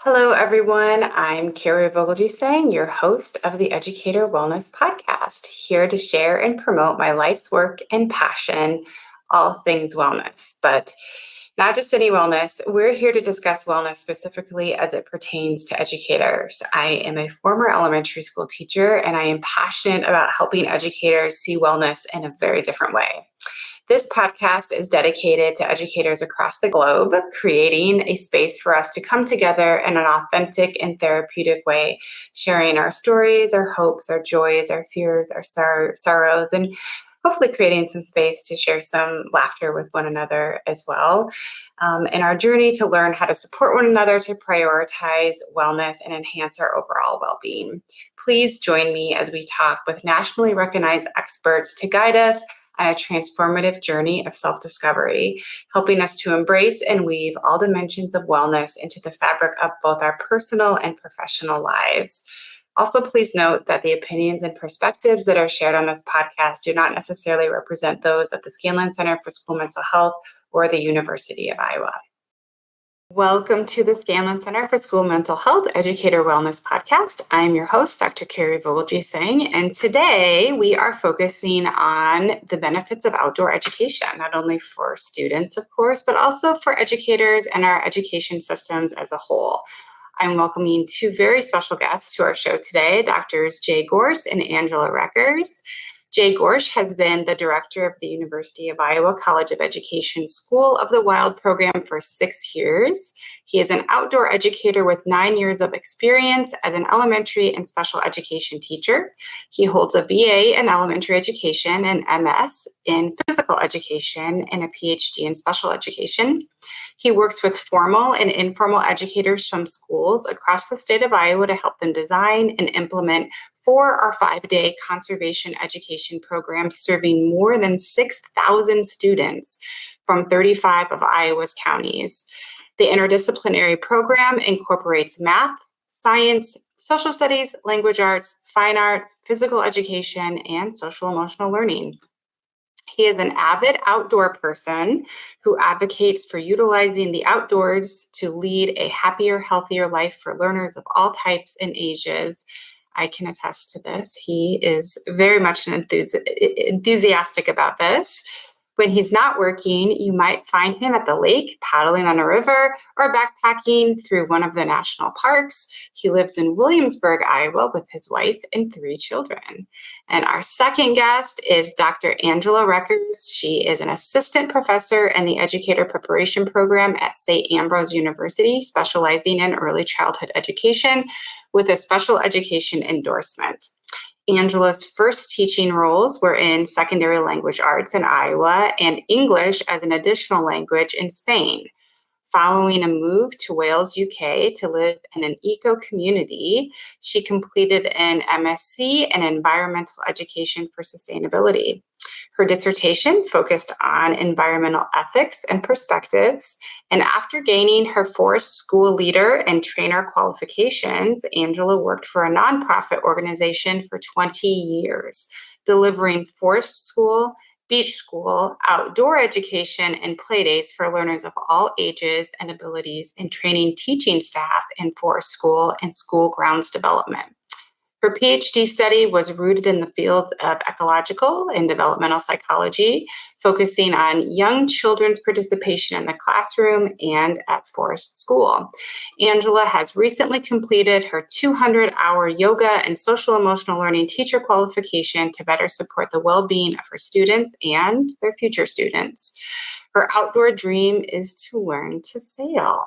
Hello, everyone. I'm Kari Vogelgesang, your host of the Educator Wellness Podcast, here to share and promote my life's work and passion, all things wellness. But not just any wellness, we're here to discuss wellness specifically as it pertains to educators. I am a former elementary school teacher, and I am passionate about helping educators see wellness in a very different way. This podcast is dedicated to educators across the globe, creating a space for us to come together in an authentic and therapeutic way, sharing our stories, our hopes, our joys, our fears, our sorrows, and hopefully creating some space to share some laughter with one another as well. In our journey to learn how to support one another to prioritize wellness and enhance our overall well-being. Please join me as we talk with nationally recognized experts to guide us on a transformative journey of self-discovery, helping us to embrace and weave all dimensions of wellness into the fabric of both our personal and professional lives. Also, please note that the opinions and perspectives that are shared on this podcast do not necessarily represent those of the Scanlon Center for School Mental Health or the University of Iowa. Welcome to the Scanlon Center for School Mental Health Educator Wellness Podcast. I'm your host, Dr. Kari Vogelgesang, and today we are focusing on the benefits of outdoor education, not only for students, of course, but also for educators and our education systems as a whole. I'm welcoming two very special guests to our show today, Drs. Jay Gorsh and Angela Rekers. Jay Gorsh has been the director of the University of Iowa College of Education School of the Wild program for 6 years. He is an outdoor educator with 9 years of experience as an elementary and special education teacher. He holds a BA in elementary education and MS in physical education and a PhD in special education. He works with formal and informal educators from schools across the state of Iowa to help them design and implement 4 or 5-day conservation education programs serving more than 6,000 students from 35 of Iowa's counties. The interdisciplinary program incorporates math, science, social studies, language arts, fine arts, physical education, and social emotional learning. He is an avid outdoor person who advocates for utilizing the outdoors to lead a happier, healthier life for learners of all types and ages. I can attest to this. He is very much enthusiastic about this. When he's not working, you might find him at the lake, paddling on a river, or backpacking through one of the national parks. He lives in Williamsburg, Iowa, with his wife and 3 children. And our second guest is Dr. Angela Rekers. She is an assistant professor in the educator preparation program at St. Ambrose University, specializing in early childhood education with a special education endorsement. Angela's first teaching roles were in secondary language arts in Iowa and English as an additional language in Spain. Following a move to Wales, UK to live in an eco-community, she completed an MSc in environmental education for sustainability. Her dissertation focused on environmental ethics and perspectives, and after gaining her forest school leader and trainer qualifications, Angela worked for a nonprofit organization for 20 years, delivering forest school, beach school, outdoor education, and playdays for learners of all ages and abilities, and training teaching staff in forest school and school grounds development. Her PhD study was rooted in the fields of ecological and developmental psychology, focusing on young children's participation in the classroom and at forest school. Angela has recently completed her 200-hour yoga and social emotional learning teacher qualification to better support the well-being of her students and their future students. Her outdoor dream is to learn to sail.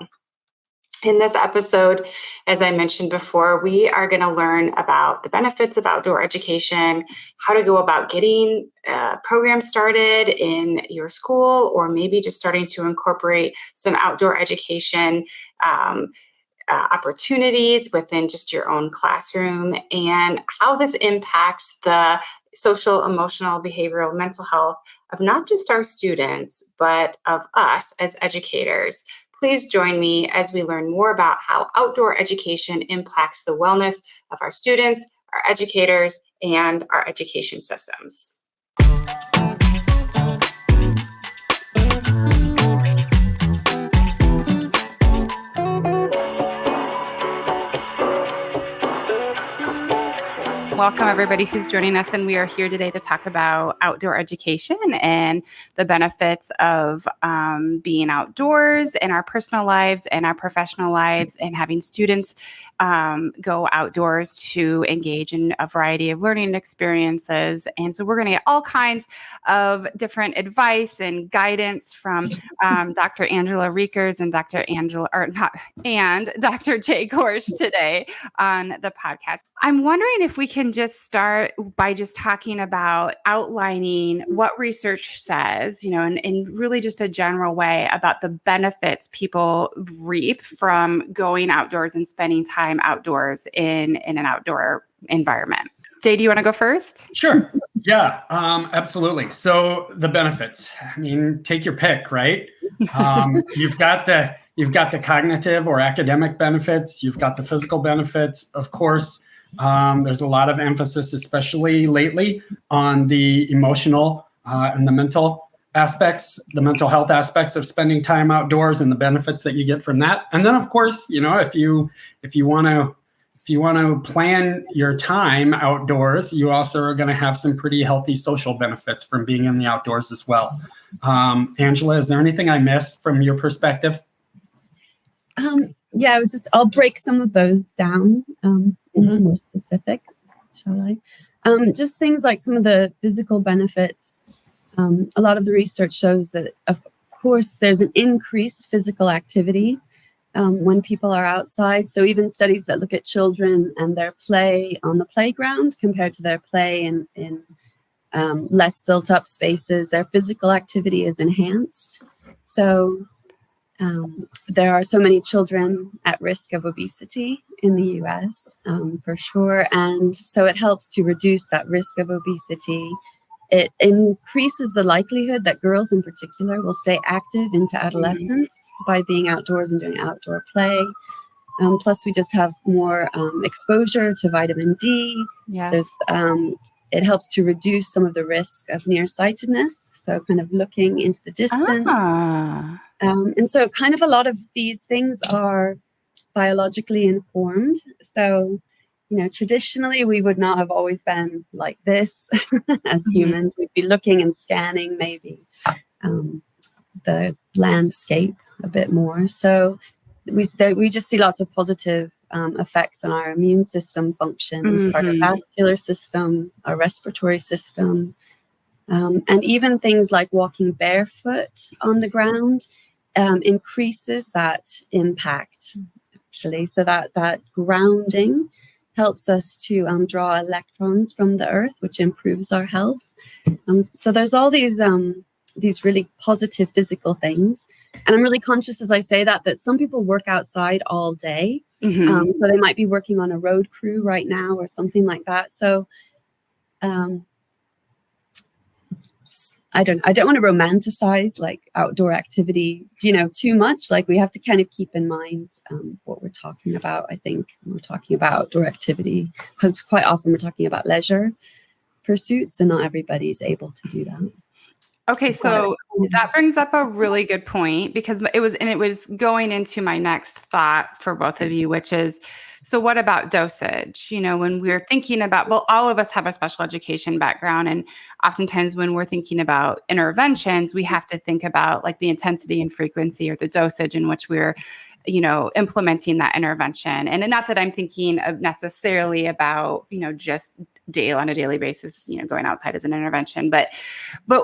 In this episode, as I mentioned before, we are going to learn about the benefits of outdoor education, how to go about getting programs started in your school, or maybe just starting to incorporate some outdoor education opportunities within just your own classroom, and how this impacts the social, emotional, behavioral, mental health of not just our students, but of us as educators. Please join me as we learn more about how outdoor education impacts the wellness of our students, our educators, and our education systems. Welcome everybody who's joining us, and we are here today to talk about outdoor education and the benefits of being outdoors in our personal lives and our professional lives, and having students go outdoors to engage in a variety of learning experiences. And so we're going to get all kinds of different advice and guidance from Dr. Angela Rekers and Dr. Jay Gorsh today on the podcast. I'm wondering if we can just start by just talking about outlining what research says, in really just a general way about the benefits people reap from going outdoors and spending time outdoors in an outdoor environment. Jay, do you want to go first? Sure. Yeah, absolutely. So the benefits, take your pick, right? You've got the cognitive or academic benefits. You've got the physical benefits. Of course, there's a lot of emphasis, especially lately, on the emotional and the mental aspects, the mental health aspects of spending time outdoors and the benefits that you get from that. And then, of course, if you want to plan your time outdoors, you also are going to have some pretty healthy social benefits from being in the outdoors as well. Angela, is there anything I missed from your perspective? Yeah, I'll break some of those down into more specifics, shall I? Just things like some of the physical benefits. A lot of the research shows that, of course, there's an increased physical activity when people are outside. So even studies that look at children and their play on the playground compared to their play in less built up spaces, their physical activity is enhanced. So there are so many children at risk of obesity in the US, for sure. And so it helps to reduce that risk of obesity. It increases the likelihood that girls in particular will stay active into adolescence by being outdoors and doing outdoor play. Plus, we just have more exposure to vitamin D. Yes. It helps to reduce some of the risk of nearsightedness, so kind of looking into the distance. And so kind of a lot of these things are biologically informed. So, traditionally, we would not have always been like this as humans. We'd be looking and scanning maybe the landscape a bit more. So we just see lots of positive effects on our immune system function, cardiovascular system, our respiratory system, and even things like walking barefoot on the ground increases that impact, actually. So that grounding helps us to draw electrons from the earth, which improves our health. So there's all these really positive physical things. And I'm really conscious as I say that some people work outside all day. So they might be working on a road crew right now or something like that. So I don't want to romanticize like outdoor activity, too much. Like we have to kind of keep in mind what we're talking about. I think when we're talking about outdoor activity, because quite often we're talking about leisure pursuits, and not everybody's able to do that. Okay, so that brings up a really good point, because it was going into my next thought for both of you, which is, so what about dosage? When we're thinking about, well, all of us have a special education background, and oftentimes when we're thinking about interventions, we have to think about like the intensity and frequency, or the dosage in which we're implementing that intervention. And not that I'm thinking of necessarily about, just on a daily basis, going outside as an intervention, but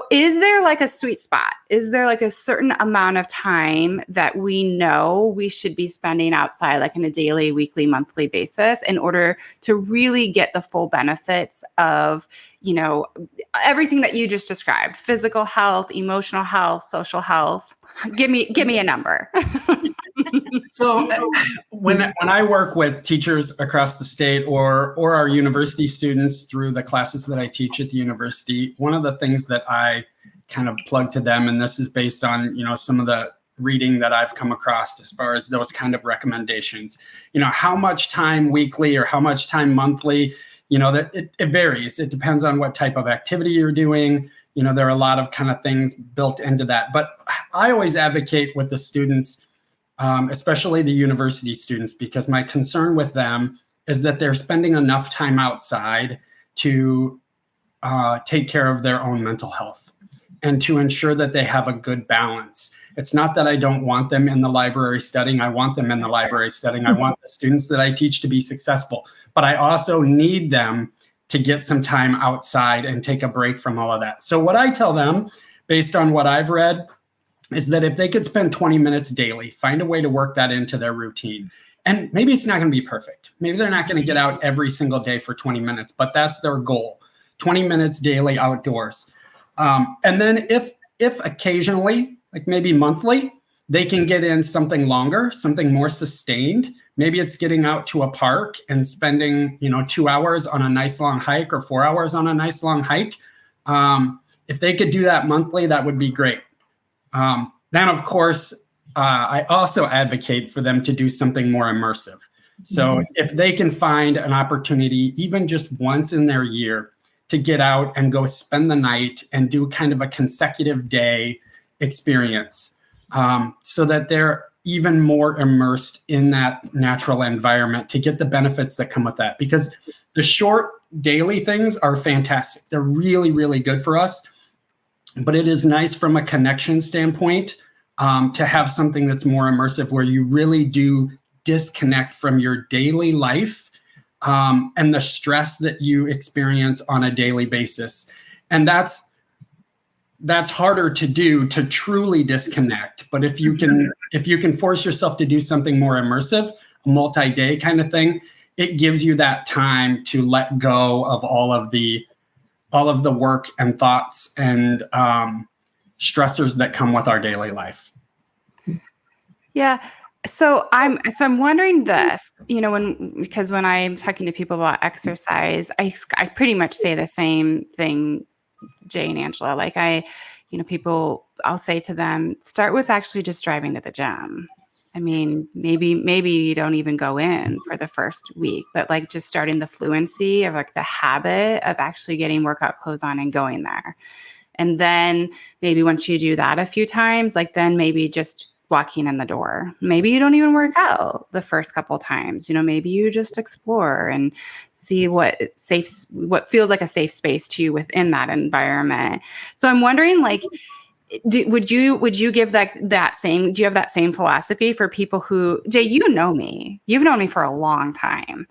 is there like a sweet spot? Is there like a certain amount of time that we know we should be spending outside, like on a daily, weekly, monthly basis, in order to really get the full benefits of, everything that you just described: physical health, emotional health, social health? Give me a number. So when I work with teachers across the state or our university students through the classes that I teach at the university, one of the things that I kind of plug to them, and this is based on, some of the reading that I've come across as far as those kind of recommendations, how much time weekly or how much time monthly, that it varies. It depends on what type of activity you're doing. There are a lot of kind of things built into that. But I always advocate with the students, especially the university students, because my concern with them is that they're spending enough time outside to take care of their own mental health and to ensure that they have a good balance. It's not that I don't want them in the library studying. I want them in the library studying. I want the students that I teach to be successful, but I also need them to get some time outside and take a break from all of that. So what I tell them, based on what I've read, is that if they could spend 20 minutes daily, find a way to work that into their routine. And maybe it's not going to be perfect. Maybe they're not going to get out every single day for 20 minutes, but that's their goal. 20 minutes daily outdoors. And then if occasionally, like maybe monthly, they can get in something longer, something more sustained. Maybe it's getting out to a park and spending, 2 hours on a nice long hike or 4 hours on a nice long hike. If they could do that monthly, that would be great. Then, of course, I also advocate for them to do something more immersive. So if they can find an opportunity, even just once in their year, to get out and go spend the night and do kind of a consecutive day experience, so that they're even more immersed in that natural environment to get the benefits that come with that. Because the short daily things are fantastic. They're really, really good for us. But it is nice from a connection standpoint to have something that's more immersive, where you really do disconnect from your daily life and the stress that you experience on a daily basis. And that's harder to do, to truly disconnect. But if you can force yourself to do something more immersive, a multi-day kind of thing, it gives you that time to let go of all of the work and thoughts and stressors that come with our daily life. Yeah. So I'm wondering this, because when I'm talking to people about exercise, I pretty much say the same thing, Jay and Angela. Like I'll say to them, start with actually just driving to the gym. I mean, maybe you don't even go in for the first week, but like just starting the fluency of like the habit of actually getting workout clothes on and going there. And then maybe once you do that a few times, like then maybe just walking in the door. Maybe you don't even work out the first couple times. Maybe you just explore and see what feels like a safe space to you within that environment. So I'm wondering, like, would you give that same? Do you have that same philosophy for people who, Jay? You know me. You've known me for a long time,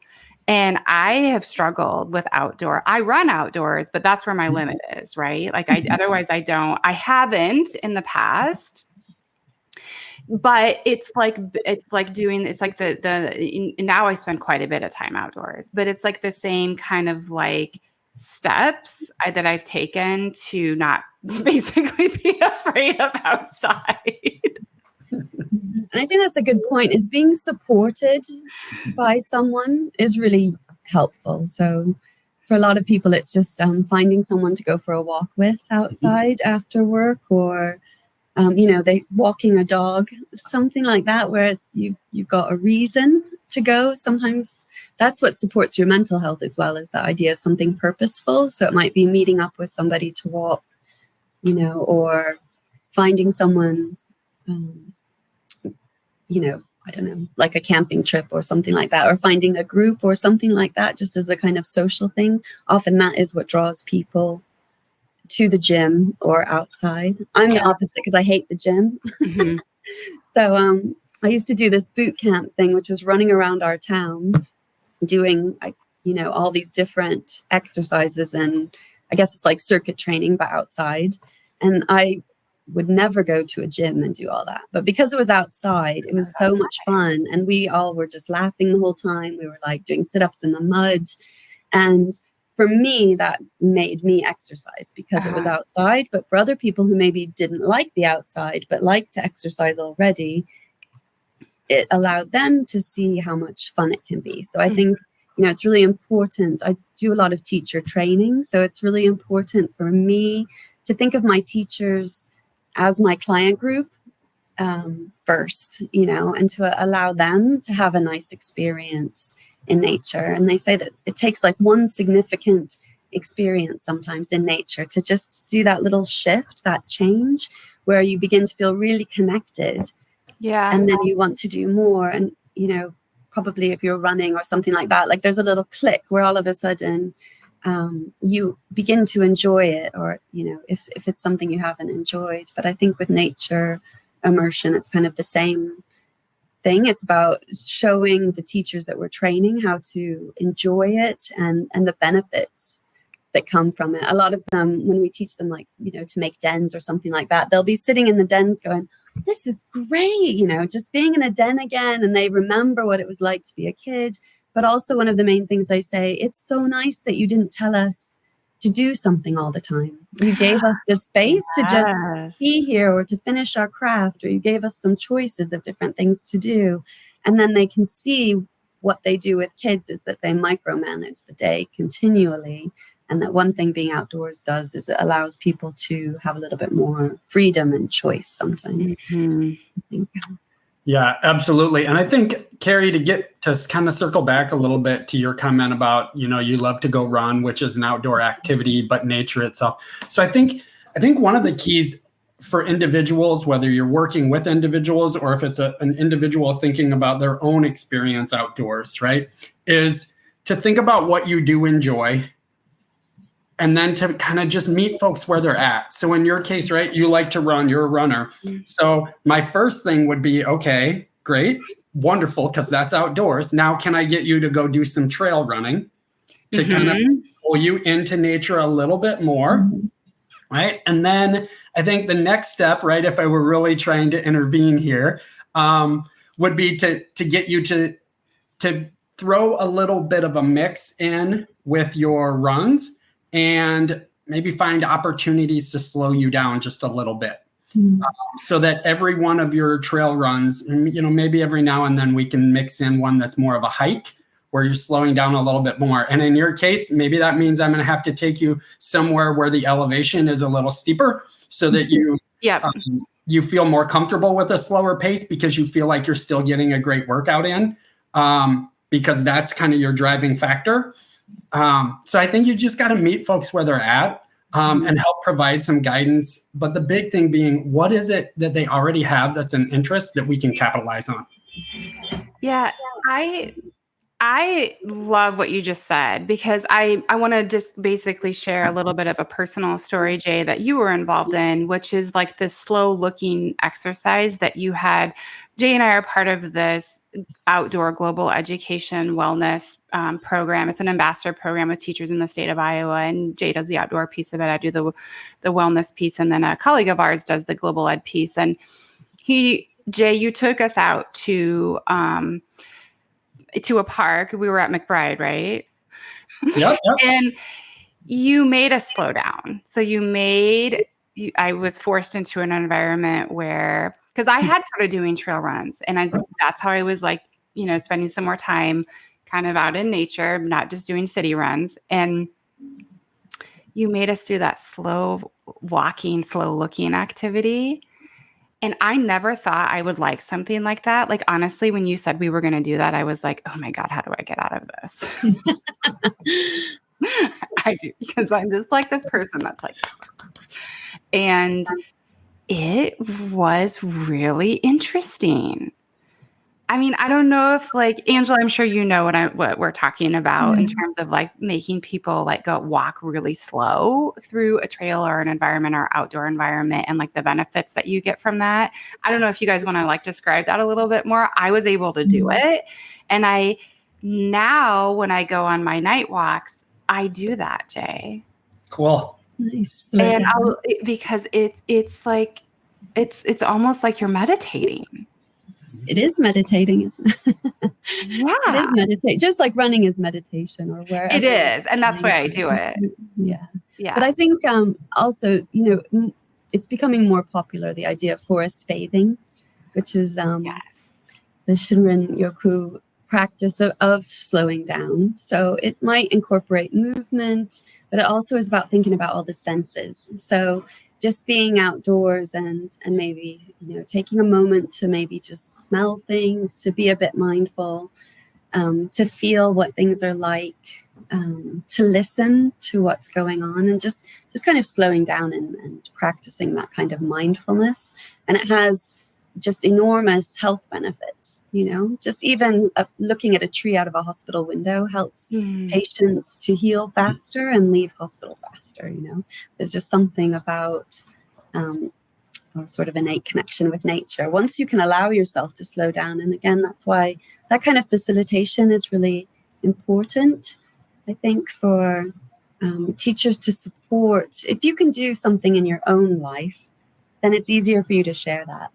and I have struggled with outdoor. I run outdoors, but that's where my limit is, right? Like otherwise I don't. I haven't in the past. But it's like now I spend quite a bit of time outdoors, but it's like the same kind of like steps that I've taken to not basically be afraid of outside. And I think that's a good point, is being supported by someone is really helpful. So for a lot of people, it's just finding someone to go for a walk with outside after work, or they walking a dog, something like that, where you've got a reason to go. Sometimes that's what supports your mental health as well, as the idea of something purposeful. So it might be meeting up with somebody to walk, or finding someone, I don't know, like a camping trip or something like that, or finding a group or something like that, just as a kind of social thing. Often that is what draws people to the gym or outside. I'm the opposite, because I hate the gym. Mm-hmm. So I used to do this boot camp thing, which was running around our town doing, all these different exercises, and I guess it's like circuit training, but outside. And I would never go to a gym and do all that. But because it was outside, it was so much fun. And we all were just laughing the whole time. We were like doing sit-ups in the mud. And for me, that made me exercise because it was outside. But for other people who maybe didn't like the outside, but liked to exercise already, it allowed them to see how much fun it can be. So I think, it's really important. I do a lot of teacher training. So it's really important for me to think of my teachers as my client group first, and to allow them to have a nice experience in nature. And they say that it takes like one significant experience sometimes in nature to just do that little shift, that change, where you begin to feel really connected. Yeah. And then you want to do more. And, probably if you're running or something like that, like there's a little click where all of a sudden you begin to enjoy it, or, you know, if it's something you haven't enjoyed. But I think with nature immersion, it's kind of the same thing. It's about showing the teachers that we're training how to enjoy it and the benefits that come from it. A lot of them, when we teach them, like, you know, to make dens or something like that, they'll be sitting in the dens going, this is great, you know, just being in a den again. And they remember what it was like to be a kid. But also one of the main things they say, it's so nice that you didn't tell us to do something all the time. You gave us the space to just be here or to finish our craft, or you gave us some choices of different things to do. And then they can see what they do with kids is that they micromanage the day continually. And that one thing being outdoors does is it allows people to have a little bit more freedom and choice sometimes. I think. Yeah, absolutely. And I think, Kari, to kind of circle back a little bit to your comment about, you know, you love to go run, which is an outdoor activity, but nature itself. So I think one of the keys for individuals, whether you're working with individuals or if it's an individual thinking about their own experience outdoors, right, is to think about what you do enjoy, and then to kind of just meet folks where they're at. So in your case, right, you like to run, you're a runner. So my first thing would be, okay, great, wonderful, because that's outdoors. Now, can I get you to go do some trail running to kind of pull you into nature a little bit more, right? And then I think the next step, right, if I were really trying to intervene here, would be to get you to throw a little bit of a mix in with your runs, and maybe find opportunities to slow you down just a little bit. So that every one of your trail runs, and, you know, maybe every now and then we can mix in one that's more of a hike where you're slowing down a little bit more. And in your case, maybe that means I'm going to have to take you somewhere where the elevation is a little steeper so that you you feel more comfortable with a slower pace, because you feel like you're still getting a great workout in, because that's kind of your driving factor. So I think you just got to meet folks where they're at, and help provide some guidance. But the big thing being, what is it that they already have that's an interest that we can capitalize on? Yeah, I love what you just said, because I want to just basically share a little bit of a personal story, Jay, that you were involved in, which is like this slow looking exercise that you had. Jay and I are part of this outdoor global education wellness program. It's an ambassador program with teachers in the state of Iowa, and Jay does the outdoor piece of it. I do the wellness piece, and then a colleague of ours does the global ed piece. And Jay, you took us out to a park. We were at McBride, right? Yep. And you made us slow down. So I was forced into an environment where, because I had started doing trail runs, and that's how I was like, you know, spending some more time kind of out in nature, not just doing city runs. And you made us do that slow walking, slow looking activity. And I never thought I would like something like that. Like, honestly, when you said we were going to do that, I was like, oh my God, how do I get out of this? I do, because I'm just like this person that's like, and it was really interesting. I mean, I don't know if, like, Angela, I'm sure you know what we're talking about in terms of like making people like go walk really slow through a trail or an environment or outdoor environment, and like the benefits that you get from that. I don't know if you guys want to like describe that a little bit more. I was able to do it. And now when I go on my night walks, I do that, Jay. Cool. Nice. And because it's like, it's almost like you're meditating. It is meditating, isn't it? Yeah. It is meditate, just like running is meditation, or wherever. It is. And that's why I do it. Yeah. Yeah. But I think also, you know, it's becoming more popular, the idea of forest bathing, which is the Shinrin Yoku practice of slowing down. So it might incorporate movement, but it also is about thinking about all the senses. So just being outdoors and maybe, you know, taking a moment to maybe just smell things, to be a bit mindful, to feel what things are like, to listen to what's going on, and just kind of slowing down and practicing that kind of mindfulness. And it has just enormous health benefits, just even looking at a tree out of a hospital window helps patients to heal faster and leave hospital faster. There's just something about or sort of innate connection with nature once you can allow yourself to slow down. And again, that's why that kind of facilitation is really important, I think, for teachers to support. If you can do something in your own life, then it's easier for you to share that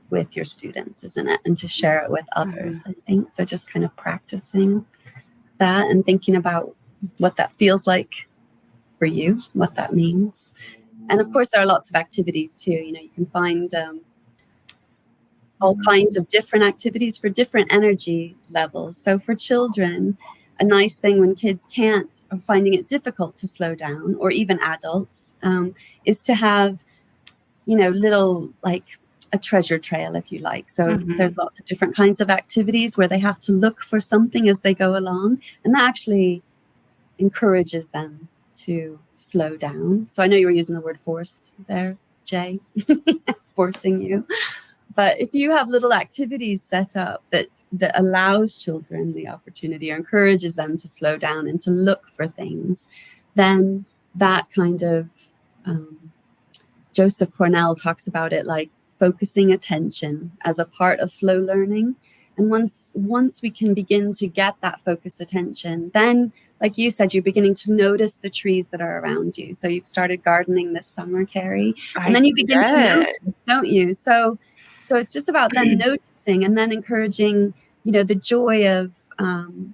with your students, isn't it? And to share it with others, I think. So just kind of practicing that and thinking about what that feels like for you, what that means. And of course, there are lots of activities too. You can find all kinds of different activities for different energy levels. So for children, a nice thing when kids can't or finding it difficult to slow down, or even adults, is to have, little like a treasure trail, if you like. So there's lots of different kinds of activities where they have to look for something as they go along. And that actually encourages them to slow down. So I know you were using the word forced there, Jay, forcing you. But if you have little activities set up that allows children the opportunity or encourages them to slow down and to look for things, then that kind of, Joseph Cornell talks about it like focusing attention as a part of flow learning. And once we can begin to get that focus attention, then, like you said, you're beginning to notice the trees that are around you. So you've started gardening this summer, Kari, and then you begin to notice, don't you? So it's just about then noticing and then encouraging, the joy of, I'm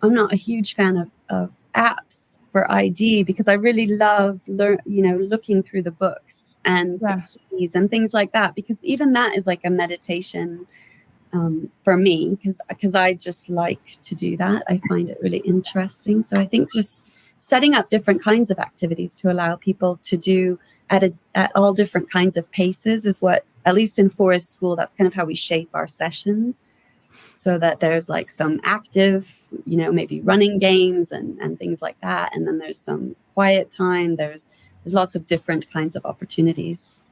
not a huge fan of apps for ID because I really love, looking through the books and the keys and things like that, because even that is like a meditation for me, because I just like to do that. I find it really interesting. So I think just setting up different kinds of activities to allow people to do at all different kinds of paces is what, at least in Forest School, that's kind of how we shape our sessions, so that there's like some active, maybe running games and things like that. And then there's some quiet time. There's lots of different kinds of opportunities.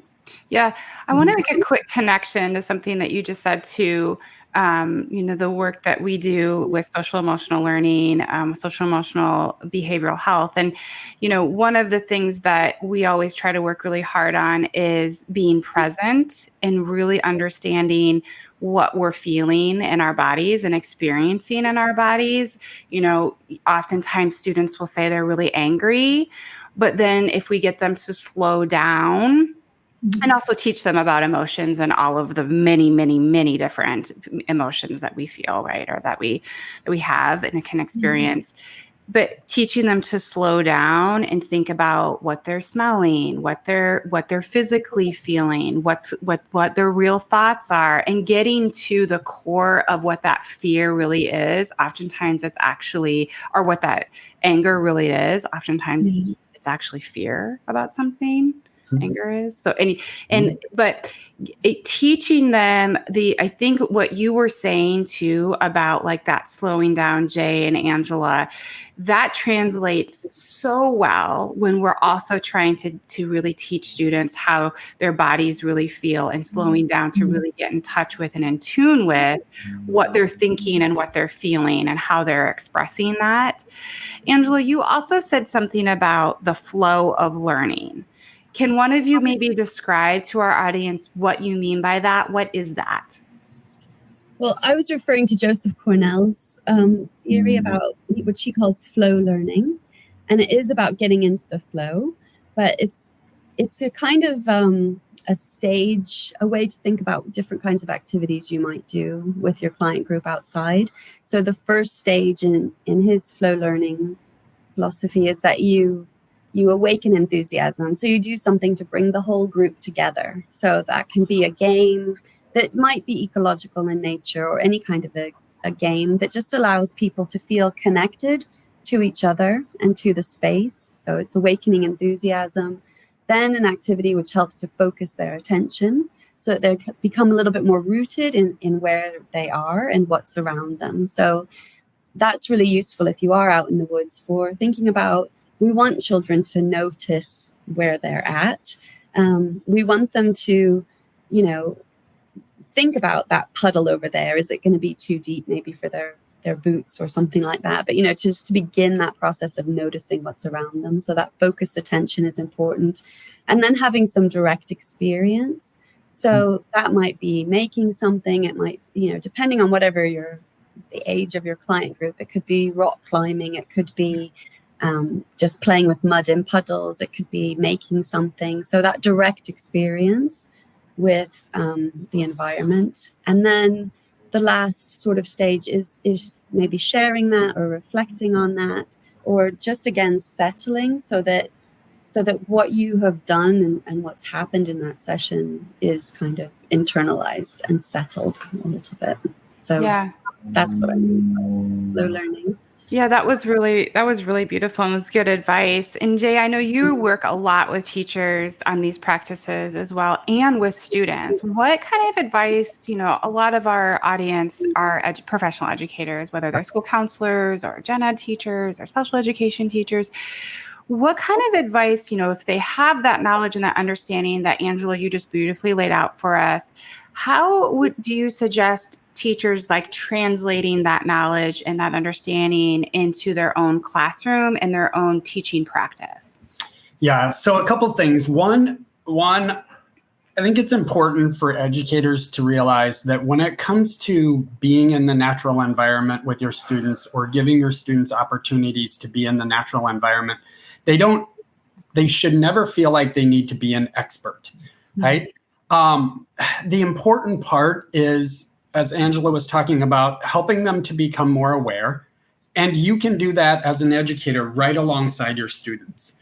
Yeah, I want to make a quick connection to something that you just said too. The work that we do with social emotional learning, social emotional behavioral health. And, one of the things that we always try to work really hard on is being present and really understanding what we're feeling in our bodies and experiencing in our bodies. Oftentimes students will say they're really angry, but then if we get them to slow down, and also teach them about emotions and all of the many, many, many different emotions that we feel, right? Or that we have and can experience. But teaching them to slow down and think about what they're smelling, what they're physically feeling, what their real thoughts are, and getting to the core of what that fear really is. Oftentimes it's actually, or what that anger really is. Oftentimes it's actually fear about something. Anger is. So but teaching them I think what you were saying too about like that slowing down, Jay and Angela, that translates so well when we're also trying to really teach students how their bodies really feel, and slowing down to really get in touch with and in tune with what they're thinking and what they're feeling and how they're expressing that. Angela, you also said something about the flow of learning. Can one of you maybe describe to our audience what you mean by that? What is that? Well, I was referring to Joseph Cornell's theory about what she calls flow learning. And it is about getting into the flow, but it's a kind of a stage, a way to think about different kinds of activities you might do with your client group outside. So the first stage in his flow learning philosophy is that you awaken enthusiasm. So you do something to bring the whole group together. So that can be a game that might be ecological in nature, or any kind of a game that just allows people to feel connected to each other and to the space. So it's awakening enthusiasm. Then an activity which helps to focus their attention so that they become a little bit more rooted in where they are and what's around them. So that's really useful if you are out in the woods, for thinking about, we want children to notice where they're at. We want them to, think about that puddle over there. Is it going to be too deep maybe for their boots or something like that? But, just to begin that process of noticing what's around them. So that focused attention is important. And then having some direct experience. So that might be making something. It might, depending on whatever the age of your client group, it could be rock climbing. It could be just playing with mud in puddles. It could be making something. So that direct experience with the environment. And then the last sort of stage is maybe sharing that or reflecting on that, or just again settling so that what you have done and what's happened in that session is kind of internalized and settled a little bit. So that's what I mean by slow learning. Yeah, that was really beautiful and was good advice. And Jay, I know you work a lot with teachers on these practices as well, and with students. What kind of advice, a lot of our audience are professional educators, whether they're school counselors or gen ed teachers or special education teachers. What kind of advice, if they have that knowledge and that understanding that Angela, you just beautifully laid out for us, do you suggest teachers like translating that knowledge and that understanding into their own classroom and their own teaching practice? Yeah. So a couple of things. One, I think it's important for educators to realize that when it comes to being in the natural environment with your students or giving your students opportunities to be in the natural environment, they should never feel like they need to be an expert, right? The important part is, as Angela was talking about, helping them to become more aware. And you can do that as an educator right alongside your students.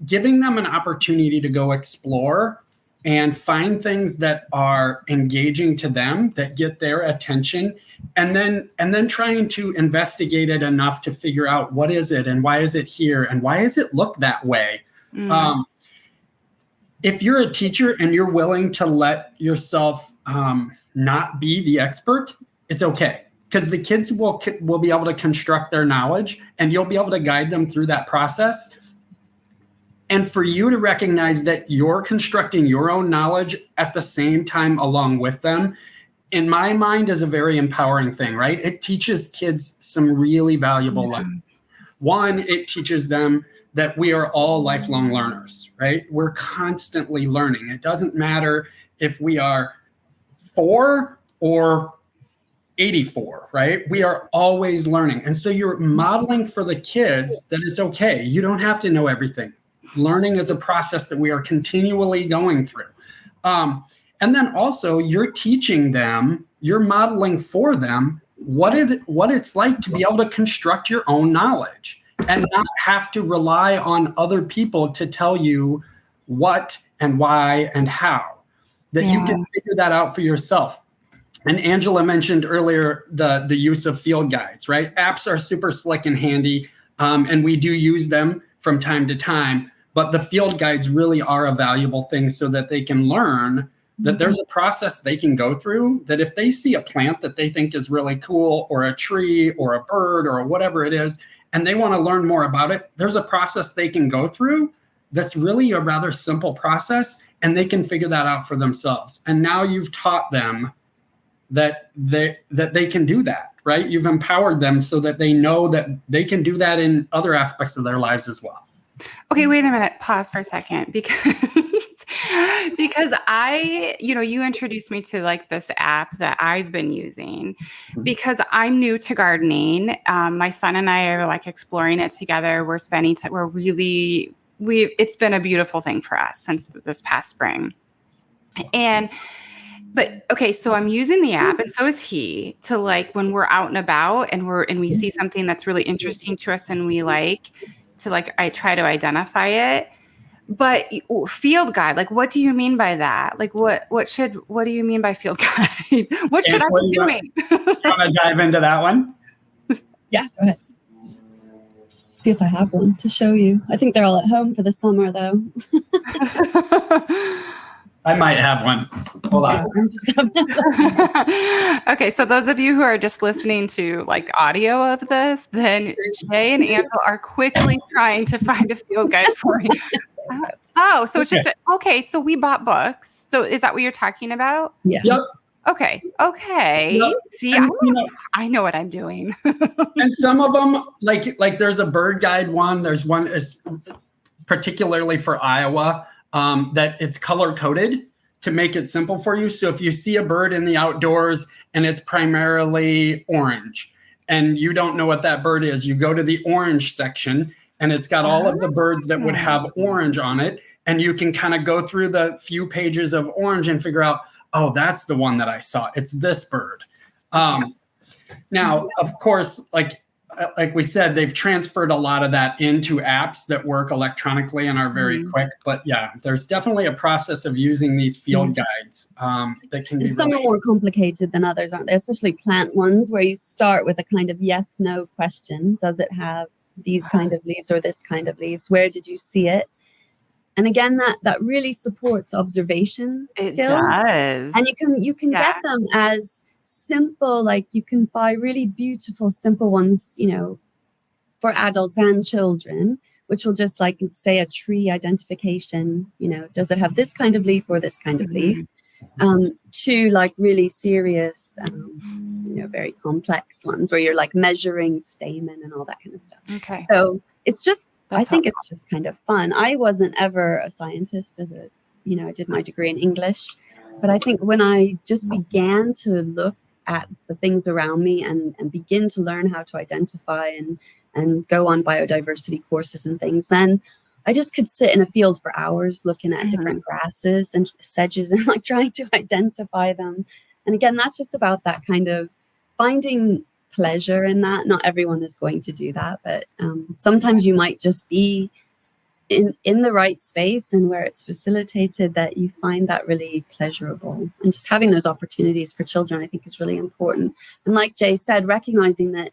Giving them an opportunity to go explore and find things that are engaging to them, that get their attention, and then trying to investigate it enough to figure out what is it and why is it here and why does it look that way. If you're a teacher and you're willing to let yourself not be the expert, it's okay, because the kids will be able to construct their knowledge and you'll be able to guide them through that process. And for you to recognize that you're constructing your own knowledge at the same time along with them, in my mind, is a very empowering thing, right? It teaches kids some really valuable lessons. One, it teaches them that we are all lifelong learners, right? We're constantly learning. It doesn't matter if we are 4 or 84, right? We are always learning. And so you're modeling for the kids that it's okay. You don't have to know everything. Learning is a process that we are continually going through. And then also you're teaching them, you're modeling for them what it's like to be able to construct your own knowledge and not have to rely on other people to tell you what and why and how. That you can figure that out for yourself. And Angela mentioned earlier the use of field guides, right? Apps are super slick and handy, and we do use them from time to time. But the field guides really are a valuable thing so that they can learn that there's a process they can go through, that if they see a plant that they think is really cool, or a tree or a bird or whatever it is, and they want to learn more about it, there's a process they can go through that's really a rather simple process, and they can figure that out for themselves. And now you've taught them that they can do that, right? You've empowered them so that they know that they can do that in other aspects of their lives as well. Okay, wait a minute. Pause for a second, because you introduced me to like this app that I've been using because I'm new to gardening. My son and I are like exploring it together. We're spending it's been a beautiful thing for us since this past spring. But okay, so I'm using the app, and so is he, to like when we're out and about and we see something that's really interesting to us and we like to like, I try to identify it. But field guide, like, what do you mean by that? Like, what do you mean by field guide? What should I be doing? You want to dive into that one? Yeah, go ahead. See if I have one to show you. I think they're all at home for the summer, though. I might have one. Hold on. Okay, so those of you who are just listening to like audio of this, then Jay and Angela are quickly trying to find a field guide for you. So it's just okay. So we bought books. So is that what you're talking about? Yeah. Yep. Okay. Well, See, and, I know what I'm doing. and some of them, like there's a bird guide one. There's one is particularly for Iowa that it's color coded to make it simple for you. So if you see a bird in the outdoors and it's primarily orange and you don't know what that bird is, you go to the orange section and it's got all of the birds that would have orange on it. And you can kind of go through the few pages of orange and figure out, oh, that's the one that I saw. It's this bird. Now, of course, like we said, they've transferred a lot of that into apps that work electronically and are very quick. But yeah, there's definitely a process of using these field guides that can be. And some are more complicated than others, aren't they? Especially plant ones, where you start with a kind of yes/no question. Does it have these kind of leaves or this kind of leaves? Where did you see it? And again, that really supports observation skills. Does. And you can get them as simple, like you can buy really beautiful, simple ones, for adults and children, which will just like say a tree identification, does it have this kind of leaf or this kind of leaf? To like really serious, very complex ones where you're like measuring stamen and all that kind of stuff. Okay. So it's just, I think it's just kind of fun. I wasn't ever a scientist I did my degree in English, but I think when I just began to look at the things around me and begin to learn how to identify and go on biodiversity courses and things, then I just could sit in a field for hours looking at different grasses and sedges and like trying to identify them. And again, that's just about that kind of finding pleasure in that. Not everyone is going to do that, but sometimes you might just be in the right space and where it's facilitated that you find that really pleasurable. And just having those opportunities for children, I think, is really important. And like Jay said, recognizing that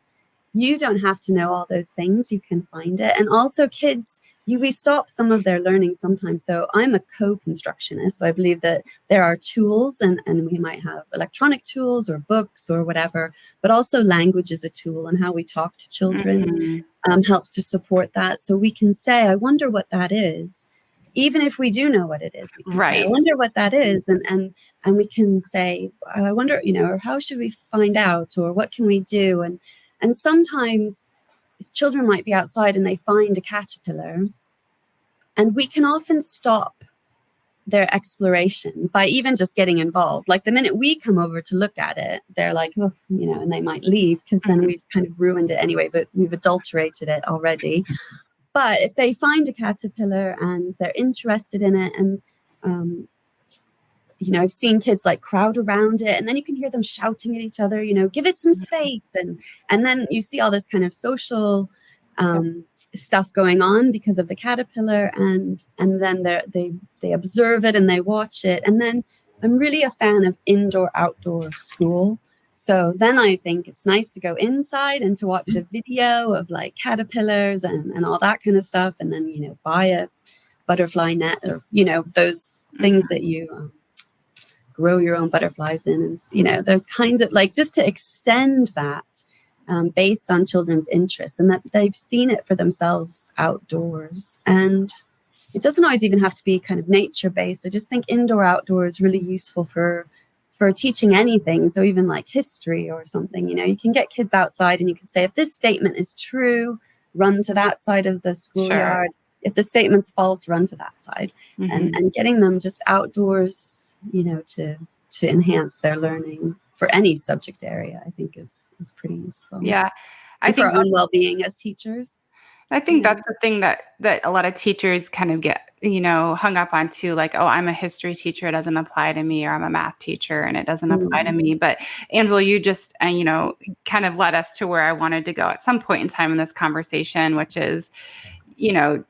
you don't have to know all those things, you can find it. And also kids, we stop some of their learning sometimes. So I'm a co-constructionist, so I believe that there are tools and we might have electronic tools or books or whatever, but also language is a tool, and how we talk to children helps to support that. So we can say, I wonder what that is, even if we do know what it is. Right. Say, I wonder what that is. And we can say, I wonder, or how should we find out, or what can we do? And sometimes children might be outside and they find a caterpillar, and we can often stop their exploration by even just getting involved. Like the minute we come over to look at it, they're like, oh, and they might leave because then we've kind of ruined it anyway, but we've adulterated it already. But if they find a caterpillar and they're interested in it, and I've seen kids like crowd around it, and then you can hear them shouting at each other, give it some space. And then you see all this kind of social stuff going on because of the caterpillar. And then they observe it and they watch it. And then I'm really a fan of indoor-outdoor school. So then I think it's nice to go inside and to watch a video of like caterpillars and all that kind of stuff. And then, buy a butterfly net or, those things that you grow your own butterflies in, and those kinds of like, just to extend that based on children's interests and that they've seen it for themselves outdoors. And it doesn't always even have to be kind of nature based. I just think indoor outdoor is really useful for teaching anything. So even like history or something, you can get kids outside and you can say, if this statement is true, run to that side of the schoolyard. Sure. If the statement's false, run to that side. And getting them just outdoors, to enhance their learning for any subject area, I think is pretty useful. Yeah. I think for our own well-being as teachers. I think that's the thing that a lot of teachers kind of get, hung up on too, like, oh, I'm a history teacher, it doesn't apply to me, or I'm a math teacher and it doesn't apply to me. But Angela, you just, kind of led us to where I wanted to go at some point in time in this conversation, which is, you're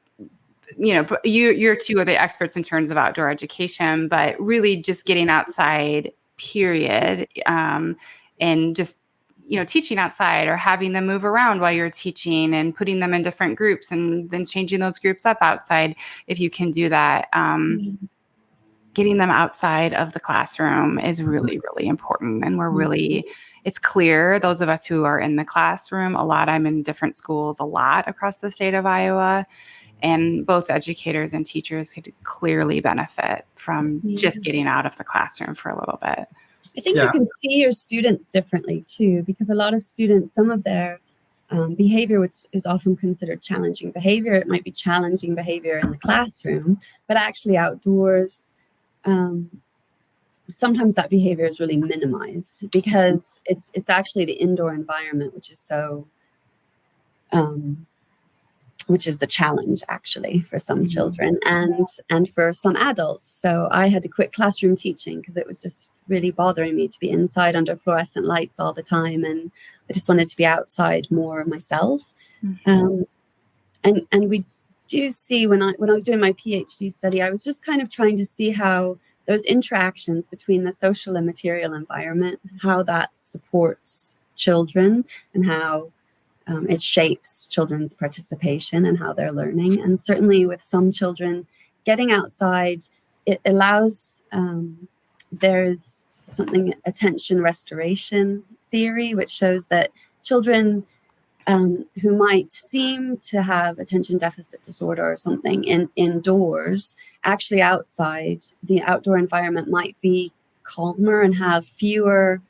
two of the experts in terms of outdoor education, but really just getting outside, period. And just, teaching outside or having them move around while you're teaching and putting them in different groups and then changing those groups up outside. If you can do that, getting them outside of the classroom is really, really important. And it's clear, those of us who are in the classroom a lot, I'm in different schools a lot across the state of Iowa, and both educators and teachers could clearly benefit from just getting out of the classroom for a little bit. I think you can see your students differently too, because a lot of students, some of their behavior, which is often considered challenging behavior, it might be challenging behavior in the classroom, but actually outdoors, sometimes that behavior is really minimized because it's actually the indoor environment which is so which is the challenge actually for some children and for some adults. So I had to quit classroom teaching because it was just really bothering me to be inside under fluorescent lights all the time, and I just wanted to be outside more myself. And we do see when I was doing my PhD study, I was just kind of trying to see how those interactions between the social and material environment, how that supports children and how it shapes children's participation and how they're learning. And certainly with some children, getting outside, it allows, there's something, attention restoration theory, which shows that children who might seem to have attention deficit disorder or something indoors, actually outside, the outdoor environment might be calmer and have fewer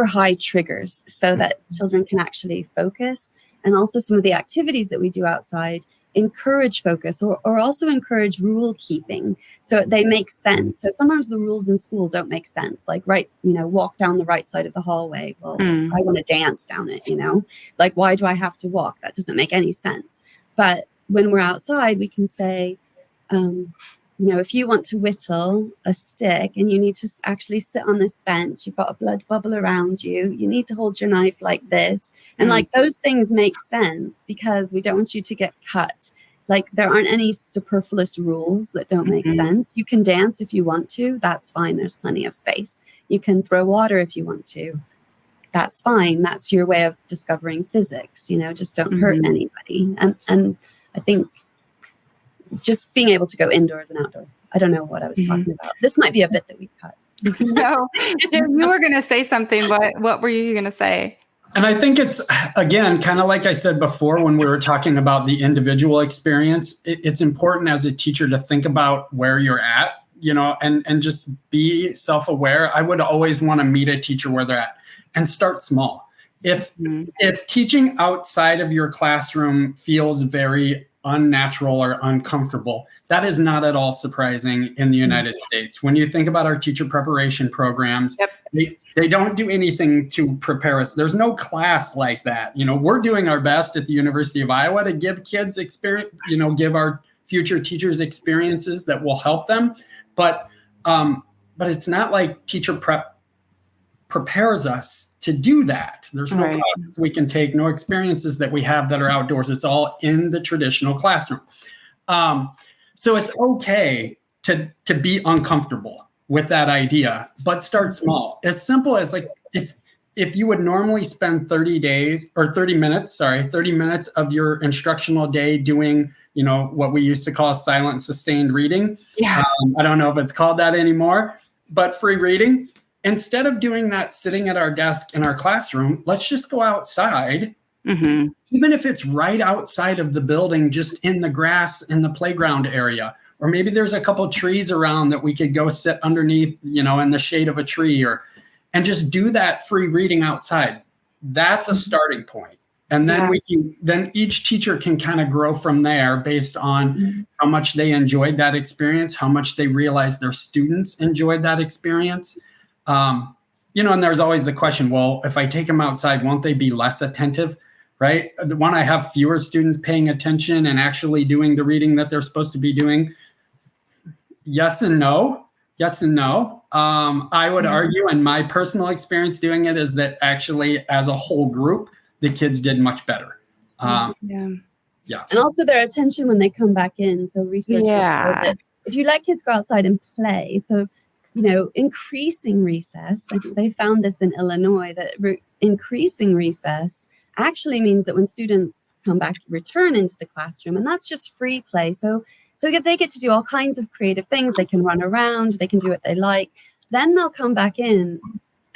high triggers, so that children can actually focus. And also some of the activities that we do outside encourage focus or also encourage rule keeping, so they make sense. So sometimes the rules in school don't make sense, like walk down the right side of the hallway. Well, I want to dance down it, like, why do I have to walk? That doesn't make any sense. But when we're outside, we can say, if you want to whittle a stick and you need to actually sit on this bench, you've got a blood bubble around you, you need to hold your knife like this. And like those things make sense because we don't want you to get cut. Like there aren't any superfluous rules that don't make sense. You can dance if you want to. That's fine. There's plenty of space. You can throw water if you want to. That's fine. That's your way of discovering physics. Just don't hurt anybody. And I think just being able to go indoors and outdoors. I don't know what I was talking about. This might be a bit that we cut. No, you were going to say something. What were you going to say? And I think it's, again, kind of like I said before, when we were talking about the individual experience, it's important as a teacher to think about where you're at, and just be self-aware. I would always want to meet a teacher where they're at and start small. If teaching outside of your classroom feels very unnatural or uncomfortable, that is not at all surprising in the United States. When you think about our teacher preparation programs, they don't do anything to prepare us. There's no class like that. We're doing our best at the University of Iowa to give kids experience, give our future teachers experiences that will help them. But it's not like teacher prep prepares us to do that. There's no classes we can take, no experiences that we have that are outdoors. It's all in the traditional classroom. So it's okay to be uncomfortable with that idea, but start small. As simple as like if you would normally spend 30 minutes of your instructional day doing, what we used to call silent sustained reading. Yeah. I don't know if it's called that anymore, but free reading. Instead of doing that sitting at our desk in our classroom, let's just go outside, even if it's right outside of the building, just in the grass in the playground area. Or maybe there's a couple trees around that we could go sit underneath, in the shade of a tree, and just do that free reading outside. That's a starting point. And then then each teacher can kind of grow from there based on how much they enjoyed that experience, how much they realized their students enjoyed that experience. And there's always the question, well, if I take them outside, won't they be less attentive, right? When I have fewer students paying attention and actually doing the reading that they're supposed to be doing? Yes and no. I would argue, and my personal experience doing it is that actually as a whole group, the kids did much better. And also their attention when they come back in. So research will show that if you let kids go outside and play, so increasing recess, I think they found this in Illinois, that increasing recess actually means that when students return into the classroom, and that's just free play. So they get to do all kinds of creative things. They can run around, they can do what they like. Then they'll come back in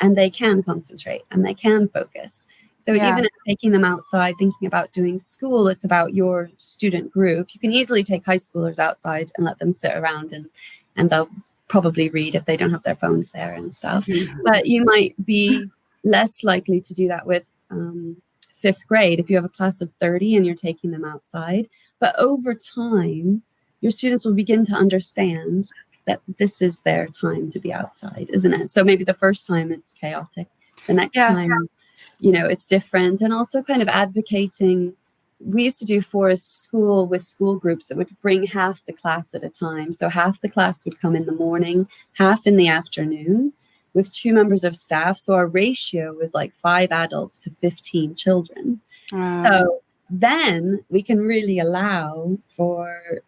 and they can concentrate and they can focus. So even taking them outside, thinking about doing school, it's about your student group. You can easily take high schoolers outside and let them sit around and they'll probably read if they don't have their phones there and stuff. But you might be less likely to do that with fifth grade if you have a class of 30 and you're taking them outside. But over time, your students will begin to understand that this is their time to be outside, isn't it? So maybe the first time it's chaotic, the next time, it's different. And also kind of advocating. We used to do forest school with school groups that would bring half the class at a time. So half the class would come in the morning, half in the afternoon, with 2 members of staff. So our ratio was like 5 adults to 15 children. So then we can really allow for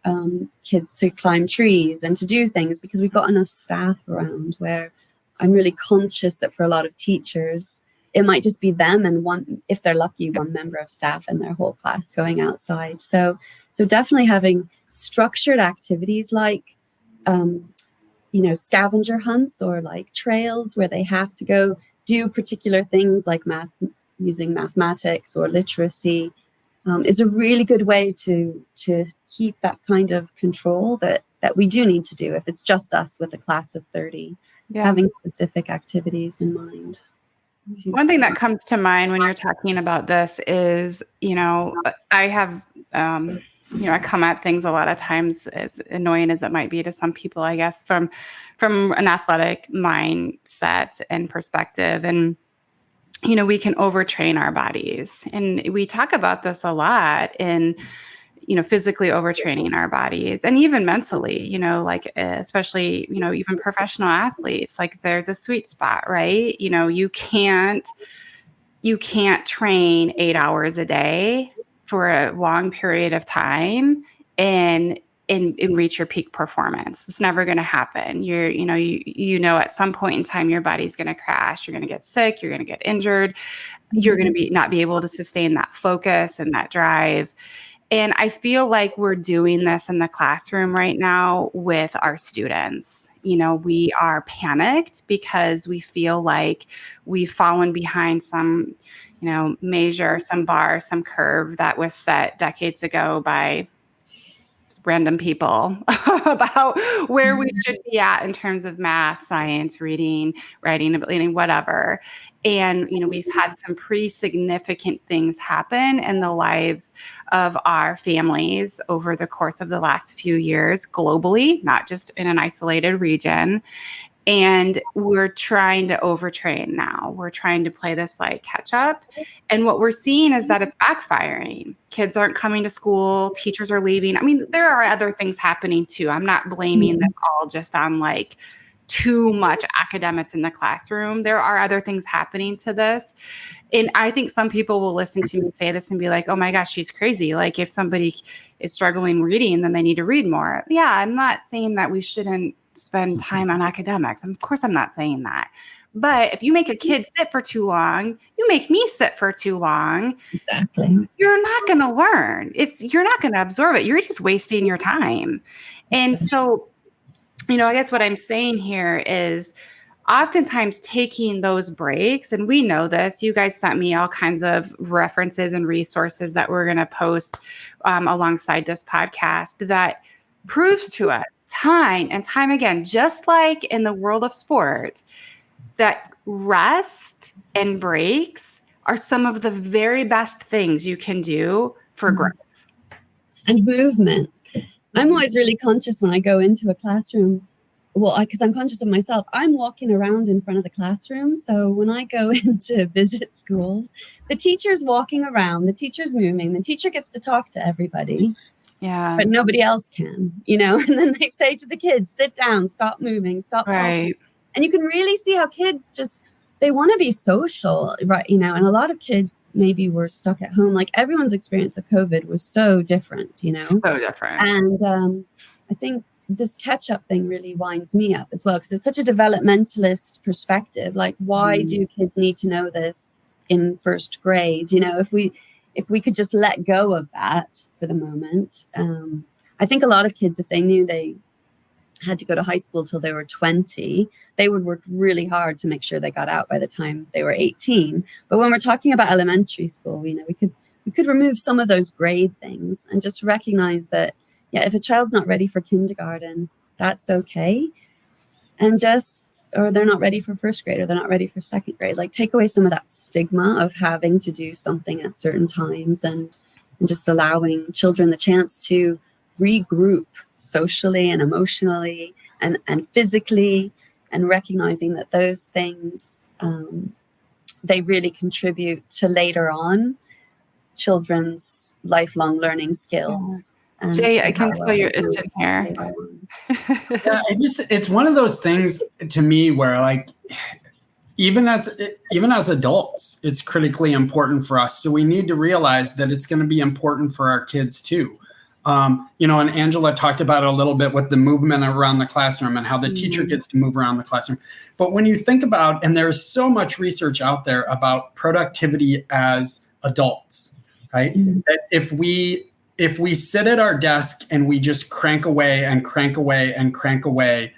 kids to climb trees and to do things because we've got enough staff around, where I'm really conscious that for a lot of teachers, it might just be them and one, if they're lucky, one member of staff and their whole class going outside. So definitely having structured activities like, scavenger hunts or like trails where they have to go do particular things like using mathematics or literacy is a really good way to keep that kind of control that we do need to do if it's just us with a class of 30, having specific activities in mind. One thing that comes to mind when you're talking about this is, I have, I come at things a lot of times, as annoying as it might be to some people, I guess, from an athletic mindset and perspective. And, we can overtrain our bodies. And we talk about this a lot in, physically overtraining our bodies and even mentally, especially, even professional athletes, like there's a sweet spot, right? You can't train 8 hours a day for a long period of time and reach your peak performance. It's never going to happen. At some point in time, your body's going to crash. You're going to get sick. You're going to get injured. You're going to not be able to sustain that focus and that drive. And I feel like we're doing this in the classroom right now with our students. We are panicked because we feel like we've fallen behind some, measure, some bar, some curve that was set decades ago by random people about where we should be at in terms of math, science, reading, writing, whatever. And, we've had some pretty significant things happen in the lives of our families over the course of the last few years globally, not just in an isolated region. And we're trying to overtrain now. We're trying to play this like catch up. And what we're seeing is that it's backfiring. Kids aren't coming to school. Teachers are leaving. I mean, there are other things happening too. I'm not blaming this all just on like too much academics in the classroom. There are other things happening to this. And I think some people will listen to me say this and be like, oh my gosh, she's crazy. Like if somebody is struggling reading, then they need to read more. Yeah, I'm not saying that we shouldn't spend time on academics. Of course, I'm not saying that. But if you make a kid sit for too long, you make me sit for too long. Exactly. You're not going to learn. You're not going to absorb it. You're just wasting your time. And so, I guess what I'm saying here is oftentimes taking those breaks, and we know this, you guys sent me all kinds of references and resources that we're going to post alongside this podcast that proves to us time and time again, just like in the world of sport, that rest and breaks are some of the very best things you can do for growth. And movement. I'm always really conscious when I go into a classroom. Well, because I'm conscious of myself, I'm walking around in front of the classroom. So when I go in to visit schools, the teacher's walking around, the teacher's moving, the teacher gets to talk to everybody. Yeah. But nobody else can, and then they say to the kids, sit down, stop moving, stop talking. And you can really see how kids they want to be social, right? And a lot of kids maybe were stuck at home. Like everyone's experience of COVID was so different, So different. And I think this catch-up thing really winds me up as well, because it's such a developmentalist perspective. Like, why do kids need to know this in first grade? If we could just let go of that for the moment. I think a lot of kids, if they knew they had to go to high school till they were 20, they would work really hard to make sure they got out by the time they were 18. But when we're talking about elementary school, we could remove some of those grade things and just recognize that, if a child's not ready for kindergarten, that's okay. or they're not ready for first grade, or they're not ready for second grade. Like, take away some of that stigma of having to do something at certain times, and just allowing children the chance to regroup socially and emotionally and physically, and recognizing that those things, they really contribute to later on children's lifelong learning skills. And Jay, I can tell you're itching here. Yeah, it's one of those things to me where, like, even as adults, it's critically important for us. So we need to realize that it's going to be important for our kids too. And Angela talked about it a little bit with the movement around the classroom and how the teacher gets to move around the classroom. But when you think about, and there's so much research out there about productivity as adults, right? That if we sit at our desk and we just crank away and crank away and crank away,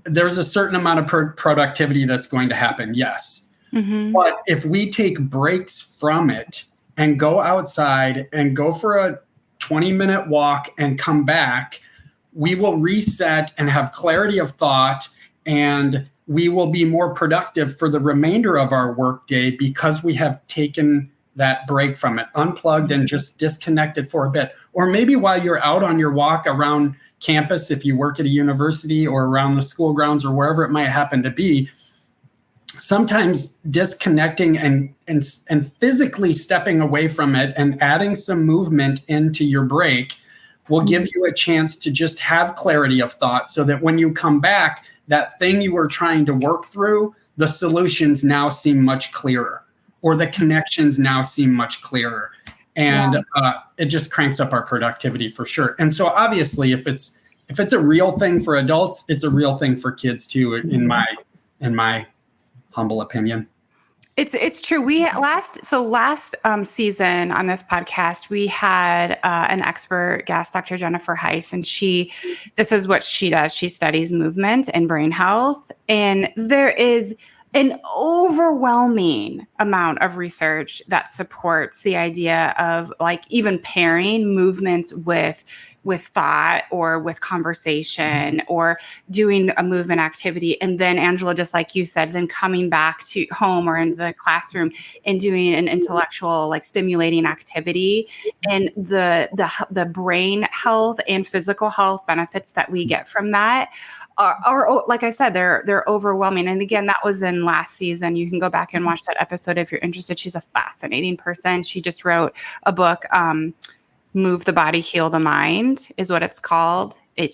there's a certain amount of productivity that's going to happen, yes. But if we take breaks from it and go outside and go for a 20-minute walk and come back, we will reset and have clarity of thought, and we will be more productive for the remainder of our workday because we have taken that break from it, unplugged and just disconnected for a bit. Or maybe while you're out on your walk around campus, if you work at a university, or around the school grounds, or wherever it might happen to be, sometimes disconnecting and physically stepping away from it and adding some movement into your break will give you a chance to just have clarity of thought, so that when you come back, that thing you were trying to work through, the solutions now seem much clearer, or the connections now seem much clearer. And it just cranks up our productivity for sure. And so obviously, if it's a real thing for adults, it's a real thing for kids too, in my humble opinion. It's true. Last season on this podcast, we had an expert guest, Dr. Jennifer Heiss, and this is what she does. She studies movement and brain health. And there is an overwhelming amount of research that supports the idea of, like, even pairing movement with thought or with conversation, or doing a movement activity. And then, Angela, just like you said, then coming back to home or in the classroom and doing an intellectual, like, stimulating activity. And the brain health and physical health benefits that we get from that are, like I said, they're overwhelming. And again, that was in last season. You can go back and watch that episode if you're interested. She's a fascinating person. She just wrote a book, Move the Body, Heal the Mind is what it's called. And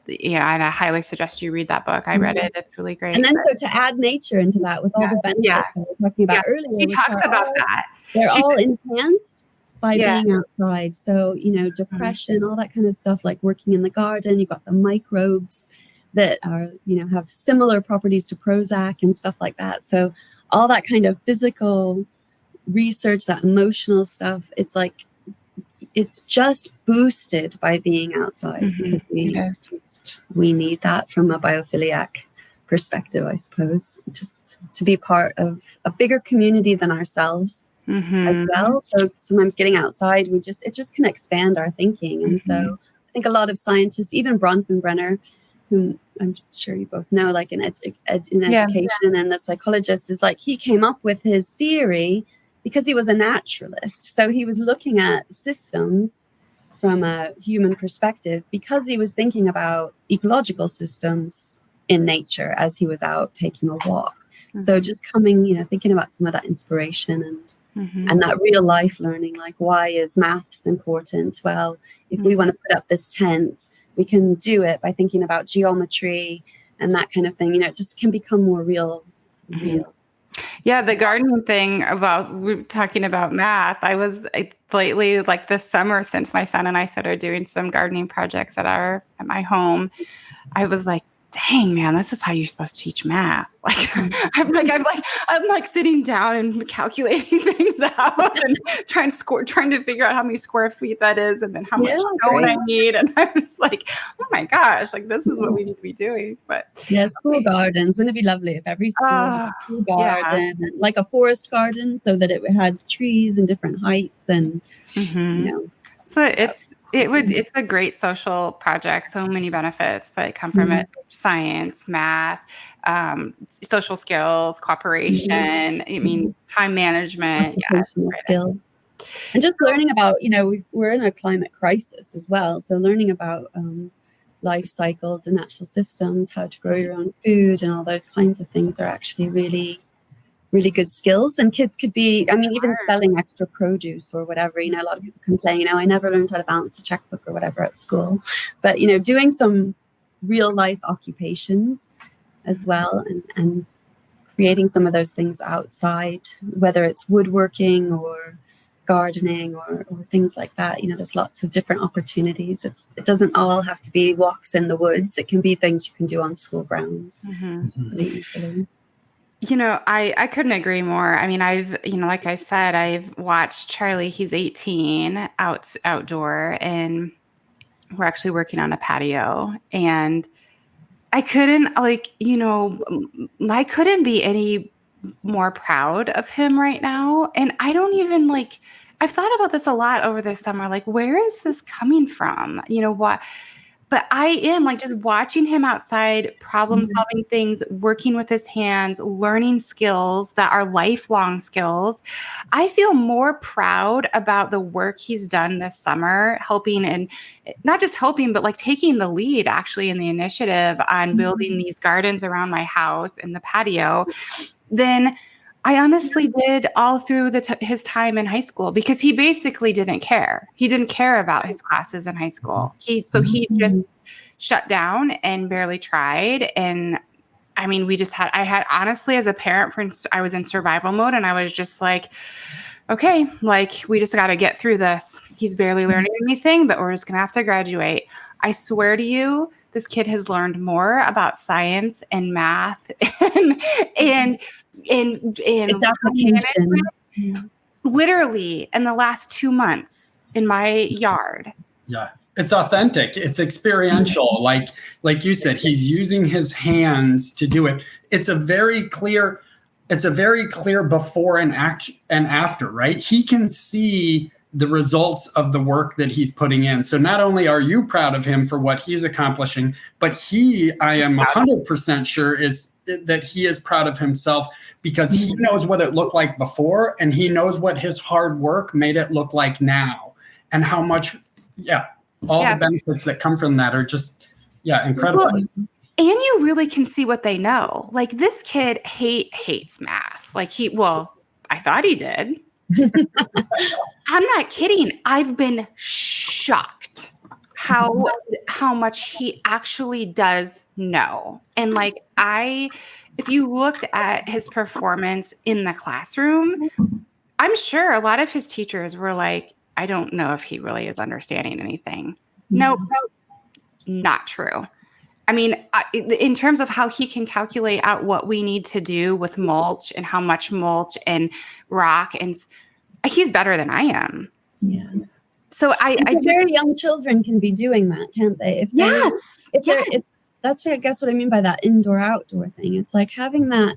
I highly suggest you read that book. I read it. It's really great. And then so to add nature into that with all the benefits that we were talking about earlier. She talks about that. They're all enhanced by being outside. So, depression, all that kind of stuff, like working in the garden, you've got the microbes that are, have similar properties to Prozac and stuff like that. So all that kind of physical research, that emotional stuff, it's like, it's just boosted by being outside, because we need that from a biophiliac perspective, I suppose, just to be part of a bigger community than ourselves as well. So sometimes getting outside, it just can expand our thinking. And so I think a lot of scientists, even Bronfenbrenner, whom I'm sure you both know, like in education, and the psychologist, is like, he came up with his theory because he was a naturalist. So he was looking at systems from a human perspective, because he was thinking about ecological systems in nature as he was out taking a walk. So just thinking about some of that inspiration and that real life learning, like, why is maths important? Well, if we want to put up this tent, we can do it by thinking about geometry and that kind of thing. It just can become more real. Yeah, the gardening thing, we're talking about math. I was lately, like this summer, since my son and I started doing some gardening projects at my home, I was like, dang, man, this is how you're supposed to teach math. Like, I'm like sitting down and calculating things out and trying to figure out how many square feet that is, and then how much stone I need. And I was like, oh my gosh, like, this is what we need to be doing. But school gardens. Wouldn't it be lovely if every school had a school garden, and like a forest garden, so that it had trees and different heights, and So It's a great social project. So many benefits that come from it: science, math, social skills, cooperation. I mean, time management, skills, and just learning about. We're in a climate crisis as well. So learning about life cycles and natural systems, how to grow your own food, and all those kinds of things are actually really, really good skills. And kids could be, even selling extra produce or whatever. A lot of people complain, I never learned how to balance a checkbook or whatever at school. But, doing some real life occupations as well, and creating some of those things outside, whether it's woodworking or gardening or things like that. There's lots of different opportunities. It doesn't all have to be walks in the woods. It can be things you can do on school grounds. Really easily. I couldn't agree more. I've, like I said, I've watched Charlie. He's 18 outdoor, and we're actually working on a patio, and I couldn't I couldn't be any more proud of him right now. And I don't even I've thought about this a lot over this summer. Where is this coming from? What? But I am just watching him outside, problem solving things, working with his hands, learning skills that are lifelong skills. I feel more proud about the work he's done this summer, helping, and not just helping, but taking the lead actually in the initiative on building these gardens around my house and the patio than I honestly did all through his time in high school, because he basically didn't care. He didn't care about his classes in high school. He just shut down and barely tried. And I had honestly, as a parent, I was in survival mode, and I was just okay, we just got to get through this. He's barely learning anything, but we're just going to have to graduate. I swear to you, this kid has learned more about science and math and its application literally in the last 2 months in my yard. Yeah, it's authentic. It's experiential. Like you said, he's using his hands to do it. It's a very clear before and after, right? He can see the results of the work that he's putting in. So not only are you proud of him for what he's accomplishing, but I am 100% sure that he is proud of himself, because he knows what it looked like before, and he knows what his hard work made it look like now, and how much, the benefits that come from that are just, incredible. Well, and you really can see what they know. This kid hates math. I thought he did. I'm not kidding. I've been shocked how much he actually does know. And if you looked at his performance in the classroom, I'm sure a lot of his teachers were I don't know if he really is understanding anything. No, not true. In terms of how he can calculate out what we need to do with mulch and how much mulch and rock, and he's better than I am. Yeah. So very young children can be doing that, can't they? That's, I guess, what I mean by that indoor-outdoor thing. It's having that,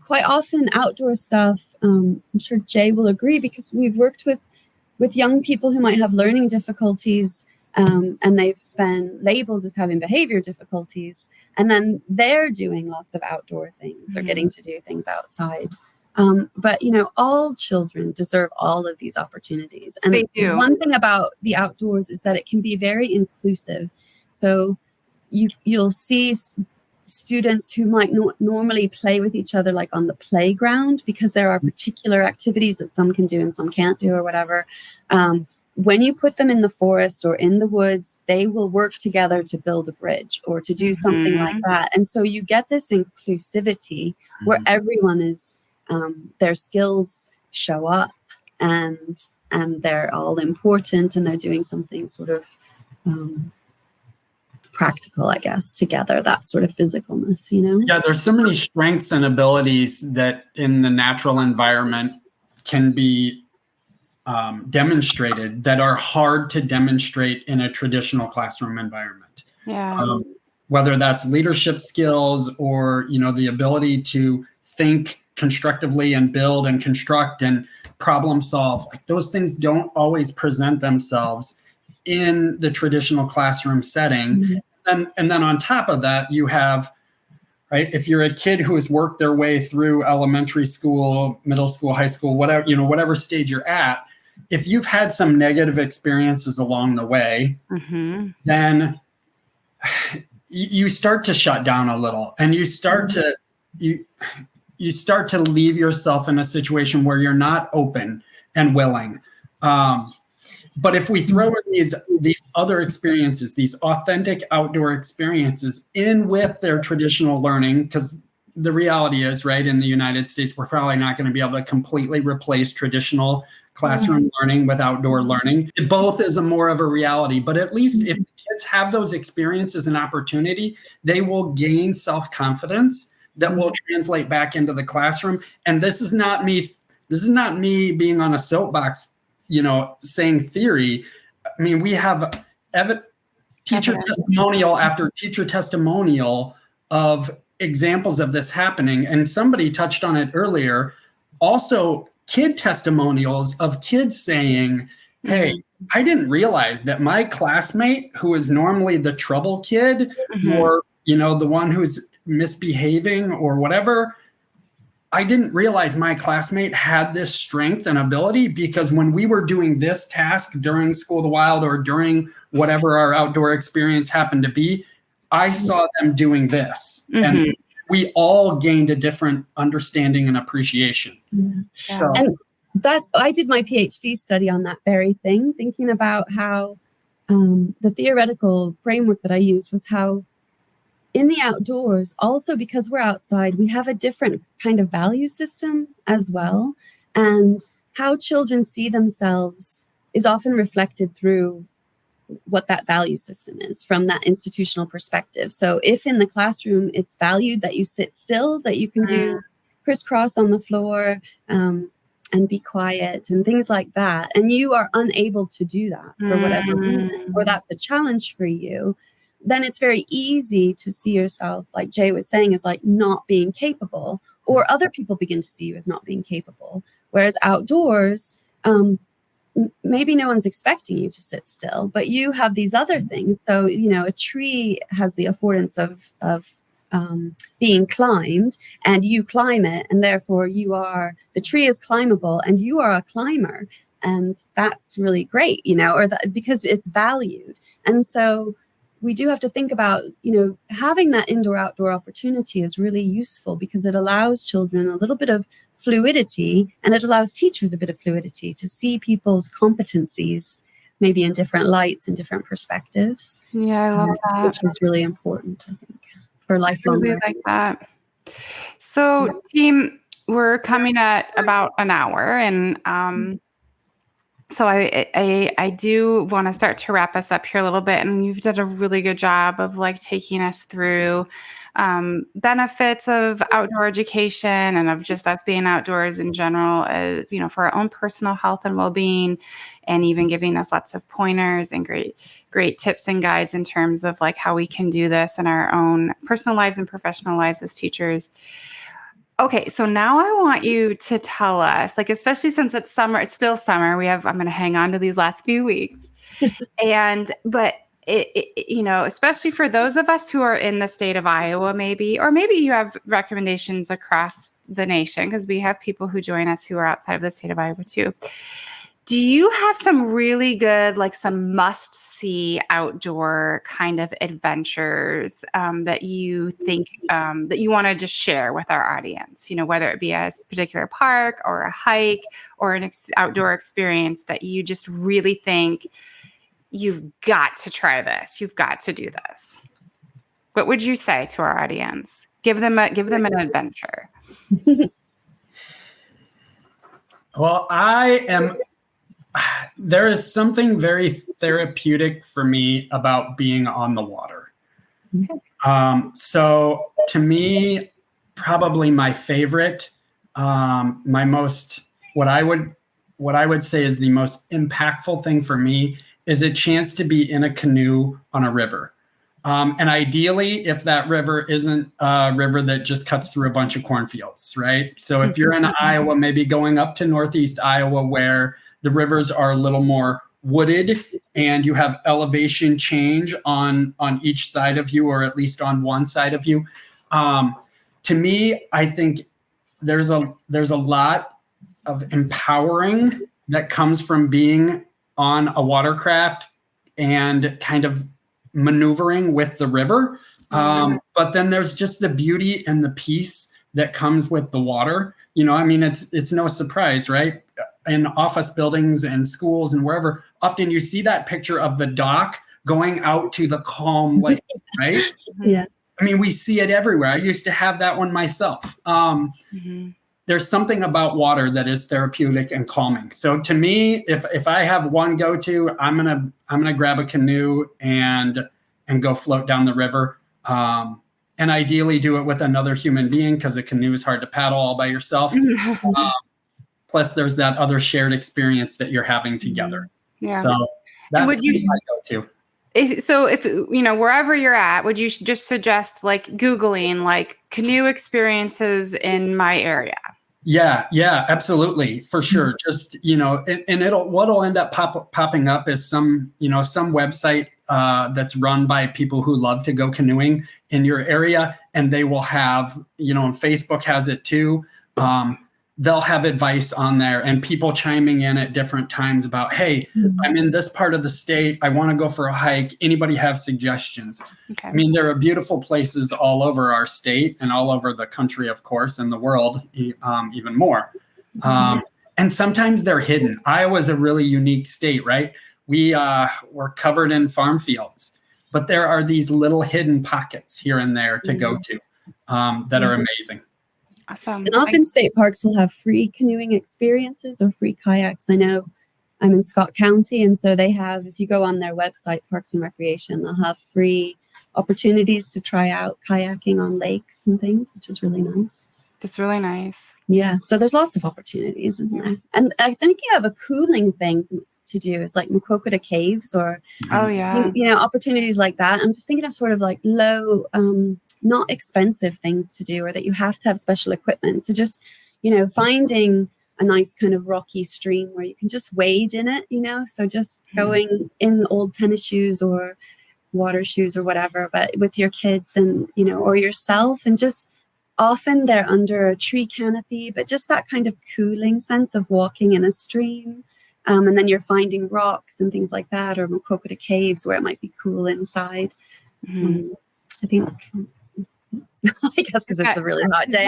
quite often outdoor stuff. I'm sure Jay will agree, because we've worked with young people who might have learning difficulties, and they've been labeled as having behavior difficulties, and then they're doing lots of outdoor things or getting to do things outside. But all children deserve all of these opportunities. And they do. One thing about the outdoors is that it can be very inclusive. So you'll see students who might not normally play with each other on the playground, because there are particular activities that some can do and some can't do or whatever. When you put them in the forest or in the woods, they will work together to build a bridge or to do something like that. And so you get this inclusivity where everyone is, their skills show up, and they're all important, and they're doing something sort of practical, I guess, together, that sort of physicalness, Yeah, there's so many strengths and abilities that in the natural environment can be demonstrated that are hard to demonstrate in a traditional classroom environment. Yeah. Whether that's leadership skills or, the ability to think constructively and build and construct and problem solve. Those things don't always present themselves in the traditional classroom setting. And then on top of that, you have, right, if you're a kid who has worked their way through elementary school, middle school, high school, whatever, whatever stage you're at, if you've had some negative experiences along the way, then you start to shut down a little, and you start to you start to leave yourself in a situation where you're not open and willing. But if we throw in these other experiences, these authentic outdoor experiences in with their traditional learning, because the reality is, right, in the United States, we're probably not going to be able to completely replace traditional classroom learning with outdoor learning. Both is more of a reality, but at least if the kids have those experiences and opportunity, they will gain self-confidence that will translate back into the classroom. And this is not me being on a soapbox, saying theory. I mean, we have teacher testimonial after teacher testimonial of examples of this happening. And somebody touched on it earlier. Also, kid testimonials of kids saying, hey, I didn't realize that my classmate, who is normally the trouble kid, or, the one who's misbehaving or whatever, I didn't realize my classmate had this strength and ability, because when we were doing this task during School of the Wild or during whatever our outdoor experience happened to be, I saw them doing this. And we all gained a different understanding and appreciation. So, and that I did my PhD study on that very thing, thinking about how the theoretical framework that I used was how in the outdoors, also because we're outside, we have a different kind of value system as well. And how children see themselves is often reflected through what that value system is from that institutional perspective. So if in the classroom, it's valued that you sit still, that you can do crisscross on the floor and be quiet and things like that, and you are unable to do that for whatever reason, or that's a challenge for you, then it's very easy to see yourself, like Jay was saying, as like not being capable, or other people begin to see you as not being capable. Whereas outdoors, maybe no one's expecting you to sit still, but you have these other things. So, a tree has the affordance of being climbed, and you climb it, and therefore the tree is climbable and you are a climber. And that's really great, because it's valued. And so we do have to think about, having that indoor-outdoor opportunity is really useful, because it allows children a little bit of fluidity, and it allows teachers a bit of fluidity to see people's competencies maybe in different lights and different perspectives. Yeah, I love that. Which is really important, I think, for lifelong learning. I really like that. So, team, we're coming at about an hour, and so I do want to start to wrap us up here a little bit, and you've done a really good job of taking us through benefits of outdoor education and of just us being outdoors in general, for our own personal health and well-being, and even giving us lots of pointers and great tips and guides in terms of how we can do this in our own personal lives and professional lives as teachers. Okay, so now I want you to tell us, especially since it's summer, it's still summer. I'm going to hang on to these last few weeks. But especially for those of us who are in the state of Iowa, or maybe you have recommendations across the nation, because we have people who join us who are outside of the state of Iowa too. Do you have some really good, some must-see outdoor kind of adventures that you think that you want to just share with our audience? Whether it be a particular park or a hike or an outdoor experience that you just really think you've got to try this, you've got to do this. What would you say to our audience? Give them an adventure. Well, there is something very therapeutic for me about being on the water. So to me, probably my favorite, what I would say is the most impactful thing for me is a chance to be in a canoe on a river. And ideally, if that river isn't a river that just cuts through a bunch of cornfields, right? So if you're in Iowa, maybe going up to Northeast Iowa, where the rivers are a little more wooded and you have elevation change on each side of you, or at least on one side of you. To me, I think there's a lot of empowering that comes from being on a watercraft and kind of maneuvering with the river. But then there's just the beauty and the peace that comes with the water. I mean, it's no surprise, right? In office buildings and schools and wherever, often you see that picture of the dock going out to the calm lake, right? Yeah. I mean, we see it everywhere. I used to have that one myself. There's something about water that is therapeutic and calming. So to me, if I have one go-to, I'm gonna grab a canoe and go float down the river. And ideally do it with another human being, because a canoe is hard to paddle all by yourself. Plus, there's that other shared experience that you're having together. Yeah. So that's my go-to. So if, wherever you're at, would you just suggest like Googling like canoe experiences in my area? Yeah, absolutely. For sure. Just, and what'll end up popping up is some website that's run by people who love to go canoeing in your area. And they will have, and Facebook has it too. They'll have advice on there and people chiming in at different times about, hey, I'm in this part of the state. I want to go for a hike. Anybody have suggestions? Okay. I mean, there are beautiful places all over our state and all over the country, of course, and the world even more. And sometimes they're hidden. Iowa's a really unique state, right? We're covered in farm fields, but there are these little hidden pockets here and there to go to that are amazing. Awesome. And often state parks will have free canoeing experiences or free kayaks. I know I'm in Scott County, and so they have, if you go on their website, Parks and Recreation, they'll have free opportunities to try out kayaking on lakes and things, which is really nice. That's really nice. Yeah. So there's lots of opportunities, isn't there? And I think you have a cooling thing to do is like Makokota Caves or opportunities like that. I'm just thinking of sort of like low, not expensive things to do, or that you have to have special equipment. So just, finding a nice kind of rocky stream where you can just wade in it, so just going in old tennis shoes or water shoes or whatever, but with your kids and, or yourself, and just often they're under a tree canopy, but just that kind of cooling sense of walking in a stream. And then you're finding rocks and things like that, or Makokota Caves where it might be cool inside. I think, I guess because it's a really hot day.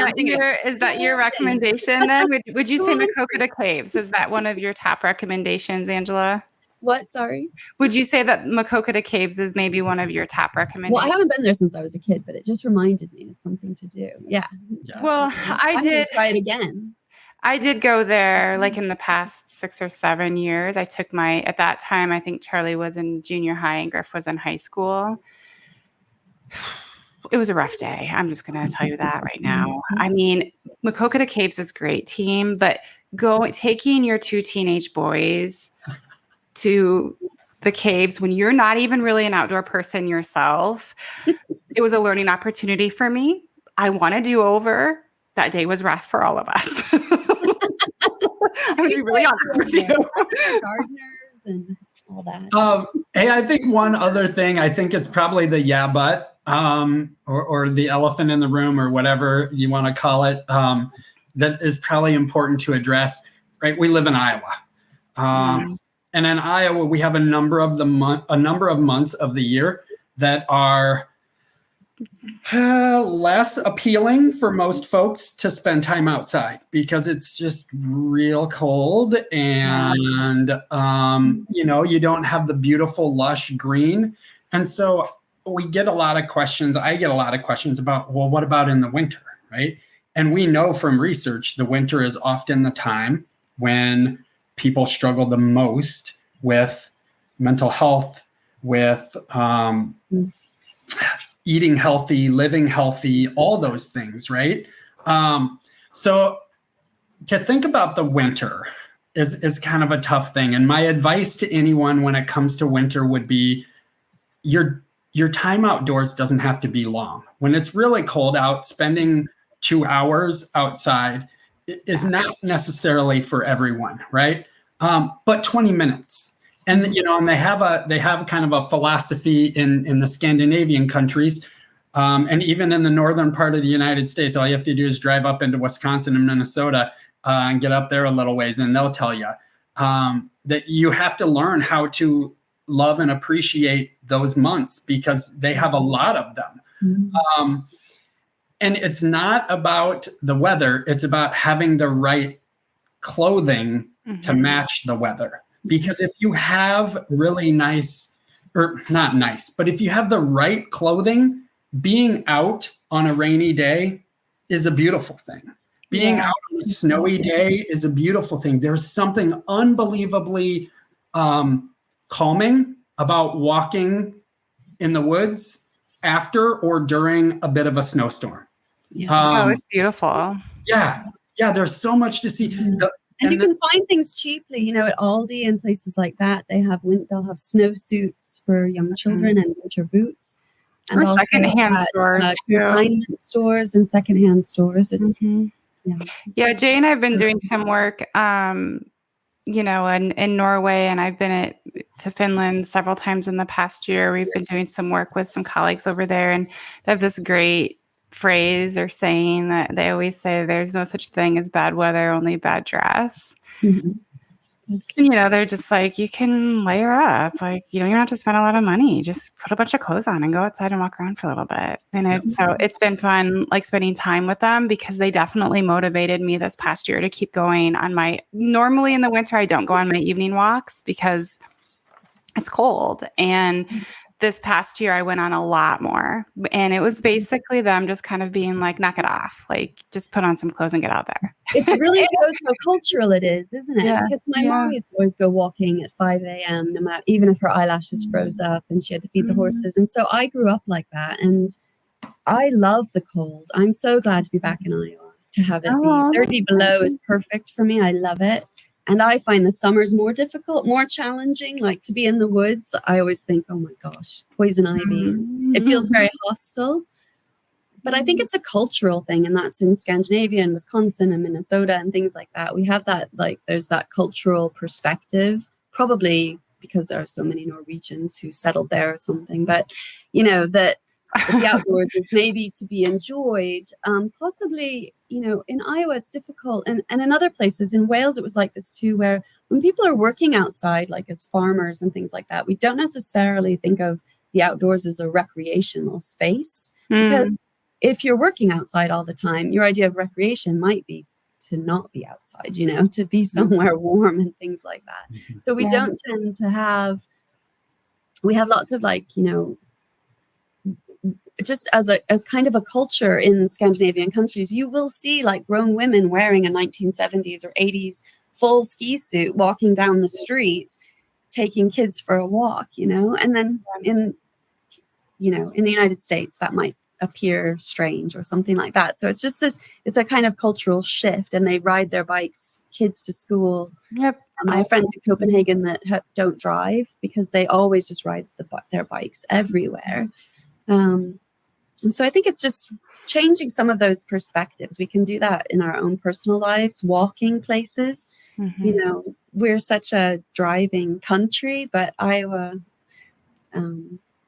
Is that your recommendation then? Would you say Makokota Caves? Is that one of your top recommendations, Angela? What? Sorry? Would you say that Makokota Caves is maybe one of your top recommendations? Well, I haven't been there since I was a kid, but it just reminded me it's something to do. Yeah. Well, I did try it again. I did go there like in the past 6 or 7 years. I took at that time, I think Charlie was in junior high and Griff was in high school. It was a rough day. I'm just going to tell you that right now. I mean, Makokota Caves is great, team, but taking your 2 teenage boys to the caves when you're not even really an outdoor person yourself, it was a learning opportunity for me. I want to do over. That day was rough for all of us. I'm going to be really honest with you. Gardeners and all that. Hey, I think one other thing, I think it's probably the but, or the elephant in the room, or whatever you want to call it, that is probably important to address, right? We live in Iowa. And in Iowa, we have a number of months of the year that are less appealing for most folks to spend time outside because it's just real cold and you don't have the beautiful lush green. And so we get a lot of questions. I get a lot of questions about, well, what about in the winter, right? And we know from research, the winter is often the time when people struggle the most with mental health, with eating healthy, living healthy, all those things, right? So to think about the winter is kind of a tough thing. And my advice to anyone when it comes to winter would be your time outdoors doesn't have to be long. When it's really cold out, spending 2 hours outside is not necessarily for everyone, right? But 20 minutes. And and they have kind of a philosophy in the Scandinavian countries, and even in the northern part of the United States. All you have to do is drive up into Wisconsin and Minnesota and get up there a little ways, and they'll tell you that you have to learn how to love and appreciate those months because they have a lot of them. Mm-hmm. And it's not about the weather; it's about having the right clothing to match the weather. Because if you have really nice, or not nice, but if you have the right clothing, being out on a rainy day is a beautiful thing. Being out on a snowy day is a beautiful thing. There's something unbelievably calming about walking in the woods after or during a bit of a snowstorm. Oh, it's beautiful. Yeah. There's so much to see. And you can find things cheaply, at Aldi and places like that. They'll have snowsuits for young children and winter boots. And or secondhand stores, consignment stores and secondhand stores. It's Jay and I've been doing some work, in Norway, and I've been to Finland several times in the past year. We've been doing some work with some colleagues over there, and they have this great phrase or saying that they always say there's no such thing as bad weather, only bad dress. Mm-hmm. And, they're just like, you can layer up, like, you don't even have to spend a lot of money, just put a bunch of clothes on and go outside and walk around for a little bit. And so it's been fun, like, spending time with them, because they definitely motivated me this past year to keep going on normally in the winter, I don't go on my evening walks because it's cold. And this past year, I went on a lot more, and it was basically them just kind of being like, knock it off, like, just put on some clothes and get out there. It's really shows how cultural it is, isn't it? Yeah. Because my mom used to always go walking at 5 a.m., no matter, even if her eyelashes froze up and she had to feed the horses. And so I grew up like that, and I love the cold. I'm so glad to be back in Iowa, to have it be 30 below is perfect for me. I love it. And I find the summers more difficult, more challenging, like to be in the woods. I always think, oh my gosh, poison ivy. It feels very hostile. But I think it's a cultural thing, and that's in Scandinavia and Wisconsin and Minnesota and things like that. We have that, like, there's that cultural perspective, probably because there are so many Norwegians who settled there or something. But, that the outdoors is maybe to be enjoyed. Possibly, in Iowa, it's difficult. And in other places, in Wales, it was like this too, where when people are working outside, like as farmers and things like that, we don't necessarily think of the outdoors as a recreational space. Because if you're working outside all the time, your idea of recreation might be to not be outside, to be somewhere warm and things like that. So we don't tend to have, we have lots of just as kind of a culture in Scandinavian countries, you will see like grown women wearing a 1970s or 80s full ski suit walking down the street, taking kids for a walk, and then in the United States, that might appear strange or something like that. So it's just it's a kind of cultural shift, and they ride their bikes, kids to school. Yep. I have friends in Copenhagen that don't drive because they always just ride their bikes everywhere. And so I think it's just changing some of those perspectives. We can do that in our own personal lives, walking places. We're such a driving country, but Iowa,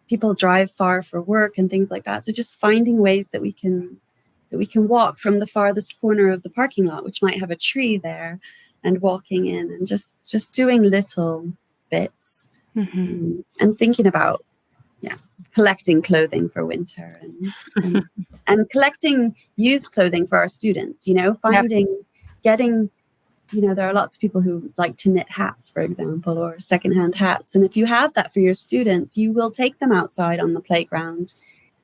people drive far for work and things like that. So just finding ways that we can walk from the farthest corner of the parking lot, which might have a tree there, and walking in and just doing little bits and thinking about collecting clothing for winter and collecting used clothing for our students, getting, there are lots of people who like to knit hats, for example, or secondhand hats. And if you have that for your students, you will take them outside on the playground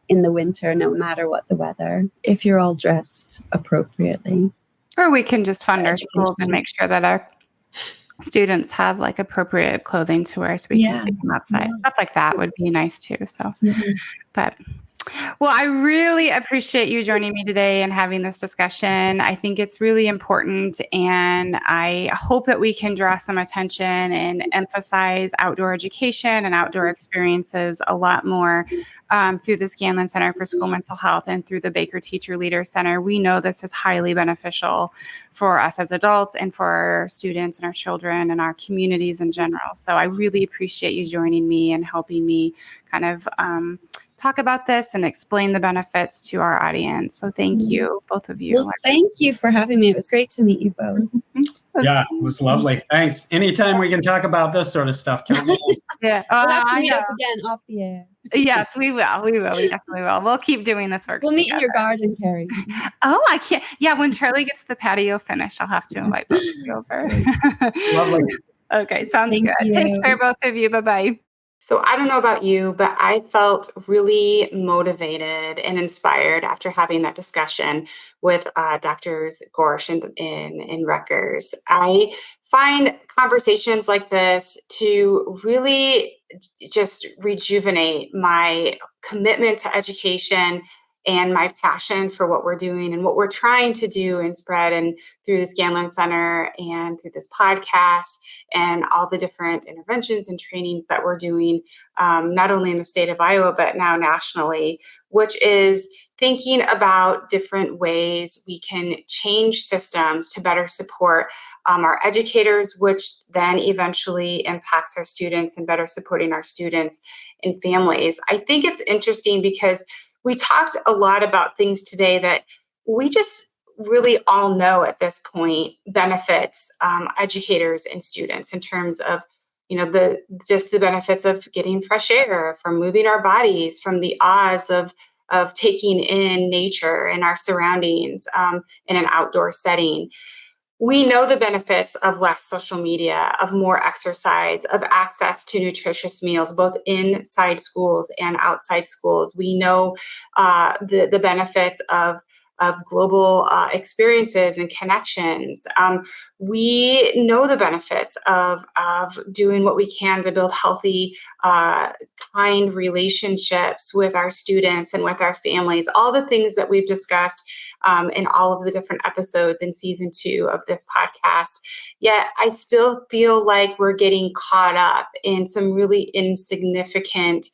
in the winter, no matter what the weather, if you're all dressed appropriately. Or we can just fund our schools and make sure that our students have like appropriate clothing to wear so we can take them outside. Stuff like that would be nice too. So, but Well, I really appreciate you joining me today and having this discussion. I think it's really important, and I hope that we can draw some attention and emphasize outdoor education and outdoor experiences a lot more through the Scanlon Center for School Mental Health and through the Baker Teacher Leader Center. We know this is highly beneficial for us as adults and for our students and our children and our communities in general. So I really appreciate you joining me and helping me kind of talk about this and explain the benefits to our audience. So thank you, both of you. Well, thank you for having me. It was great to meet you both. Yeah, it was lovely. Thanks. Anytime we can talk about this sort of stuff, count me in. Yeah, We'll have to meet up again off the air. Yes, we will. We definitely will. We'll keep doing this work. We'll meet in your garden, Kari. Oh, I can't. Yeah, when Charlie gets the patio finished, I'll have to invite both of you over. Lovely. Okay, sounds Thank good. you. Take care, both of you. Bye-bye. So I don't know about you, but I felt really motivated and inspired after having that discussion with Doctors Gorsh and Rekers. I find conversations like this to really just rejuvenate my commitment to education and my passion for what we're doing and what we're trying to do and spread and through the Scanlon Center and through this podcast and all the different interventions and trainings that we're doing, not only in the state of Iowa, but now nationally, which is thinking about different ways we can change systems to better support our educators, which then eventually impacts our students and better supporting our students and families. I think it's interesting because we talked a lot about things today that we just really all know at this point benefits educators and students in terms of, the benefits of getting fresh air, from moving our bodies, from the odds of taking in nature and our surroundings in an outdoor setting. We know the benefits of less social media, of more exercise, of access to nutritious meals, both inside schools and outside schools. We know the benefits of global experiences and connections. We know the benefits of doing what we can to build healthy, kind relationships with our students and with our families, all the things that we've discussed in all of the different episodes in season 2 of this podcast. Yet I still feel like we're getting caught up in some really insignificant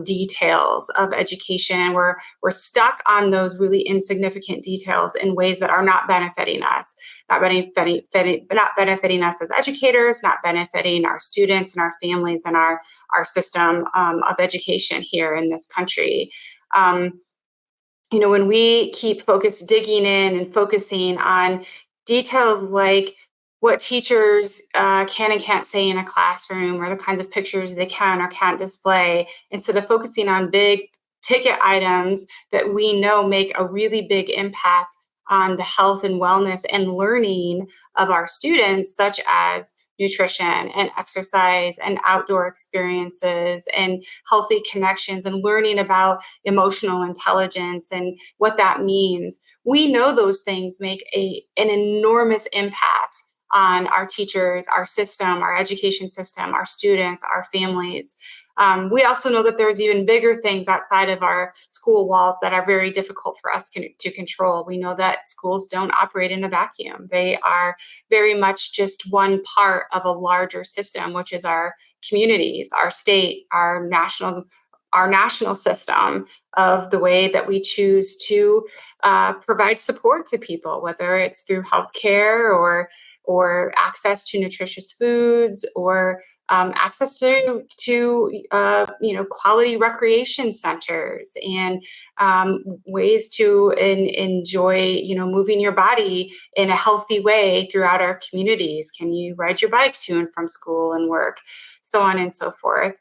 details of education. We're stuck on those really insignificant details in ways that are not benefiting us, not benefiting us as educators, not benefiting our students and our families and our system of education here in this country. When we keep digging in and focusing on details like what teachers can and can't say in a classroom, or the kinds of pictures they can or can't display, instead of focusing on big ticket items that we know make a really big impact on the health and wellness and learning of our students, such as nutrition and exercise and outdoor experiences and healthy connections and learning about emotional intelligence and what that means. We know those things make an enormous impact on our teachers, our system, our education system, our students, our families. We also know that there's even bigger things outside of our school walls that are very difficult for us to control. We know that schools don't operate in a vacuum. They are very much just one part of a larger system, which is our communities, our state, our national system of the way that we choose to provide support to people, whether it's through healthcare or access to nutritious foods or access to quality recreation centers and ways to enjoy moving your body in a healthy way throughout our communities. Can you ride your bike to and from school and work, so on and so forth.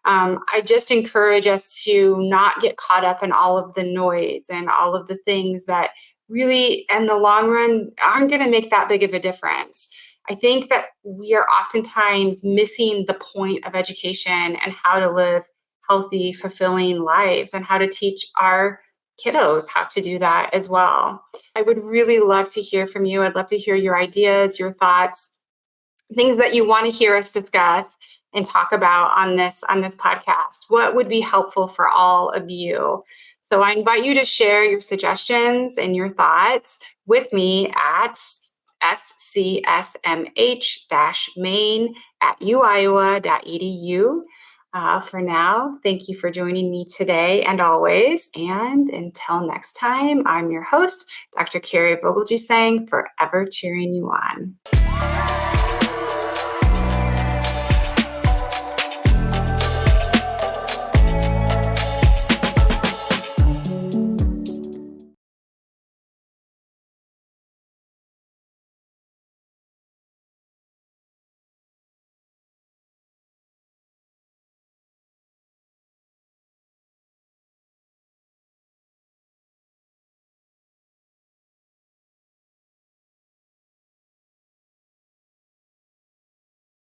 I just encourage us to not get caught up in all of the noise and all of the things that really, in the long run, aren't going to make that big of a difference. I think that we are oftentimes missing the point of education and how to live healthy, fulfilling lives and how to teach our kiddos how to do that as well. I would really love to hear from you. I'd love to hear your ideas, your thoughts, things that you want to hear us discuss and talk about on this podcast. What would be helpful for all of you? So I invite you to share your suggestions and your thoughts with me at scsmh-maine@uiowa.edu. For now, thank you for joining me today and always. And until next time, I'm your host, Dr. Kari Vogelgesang, forever cheering you on.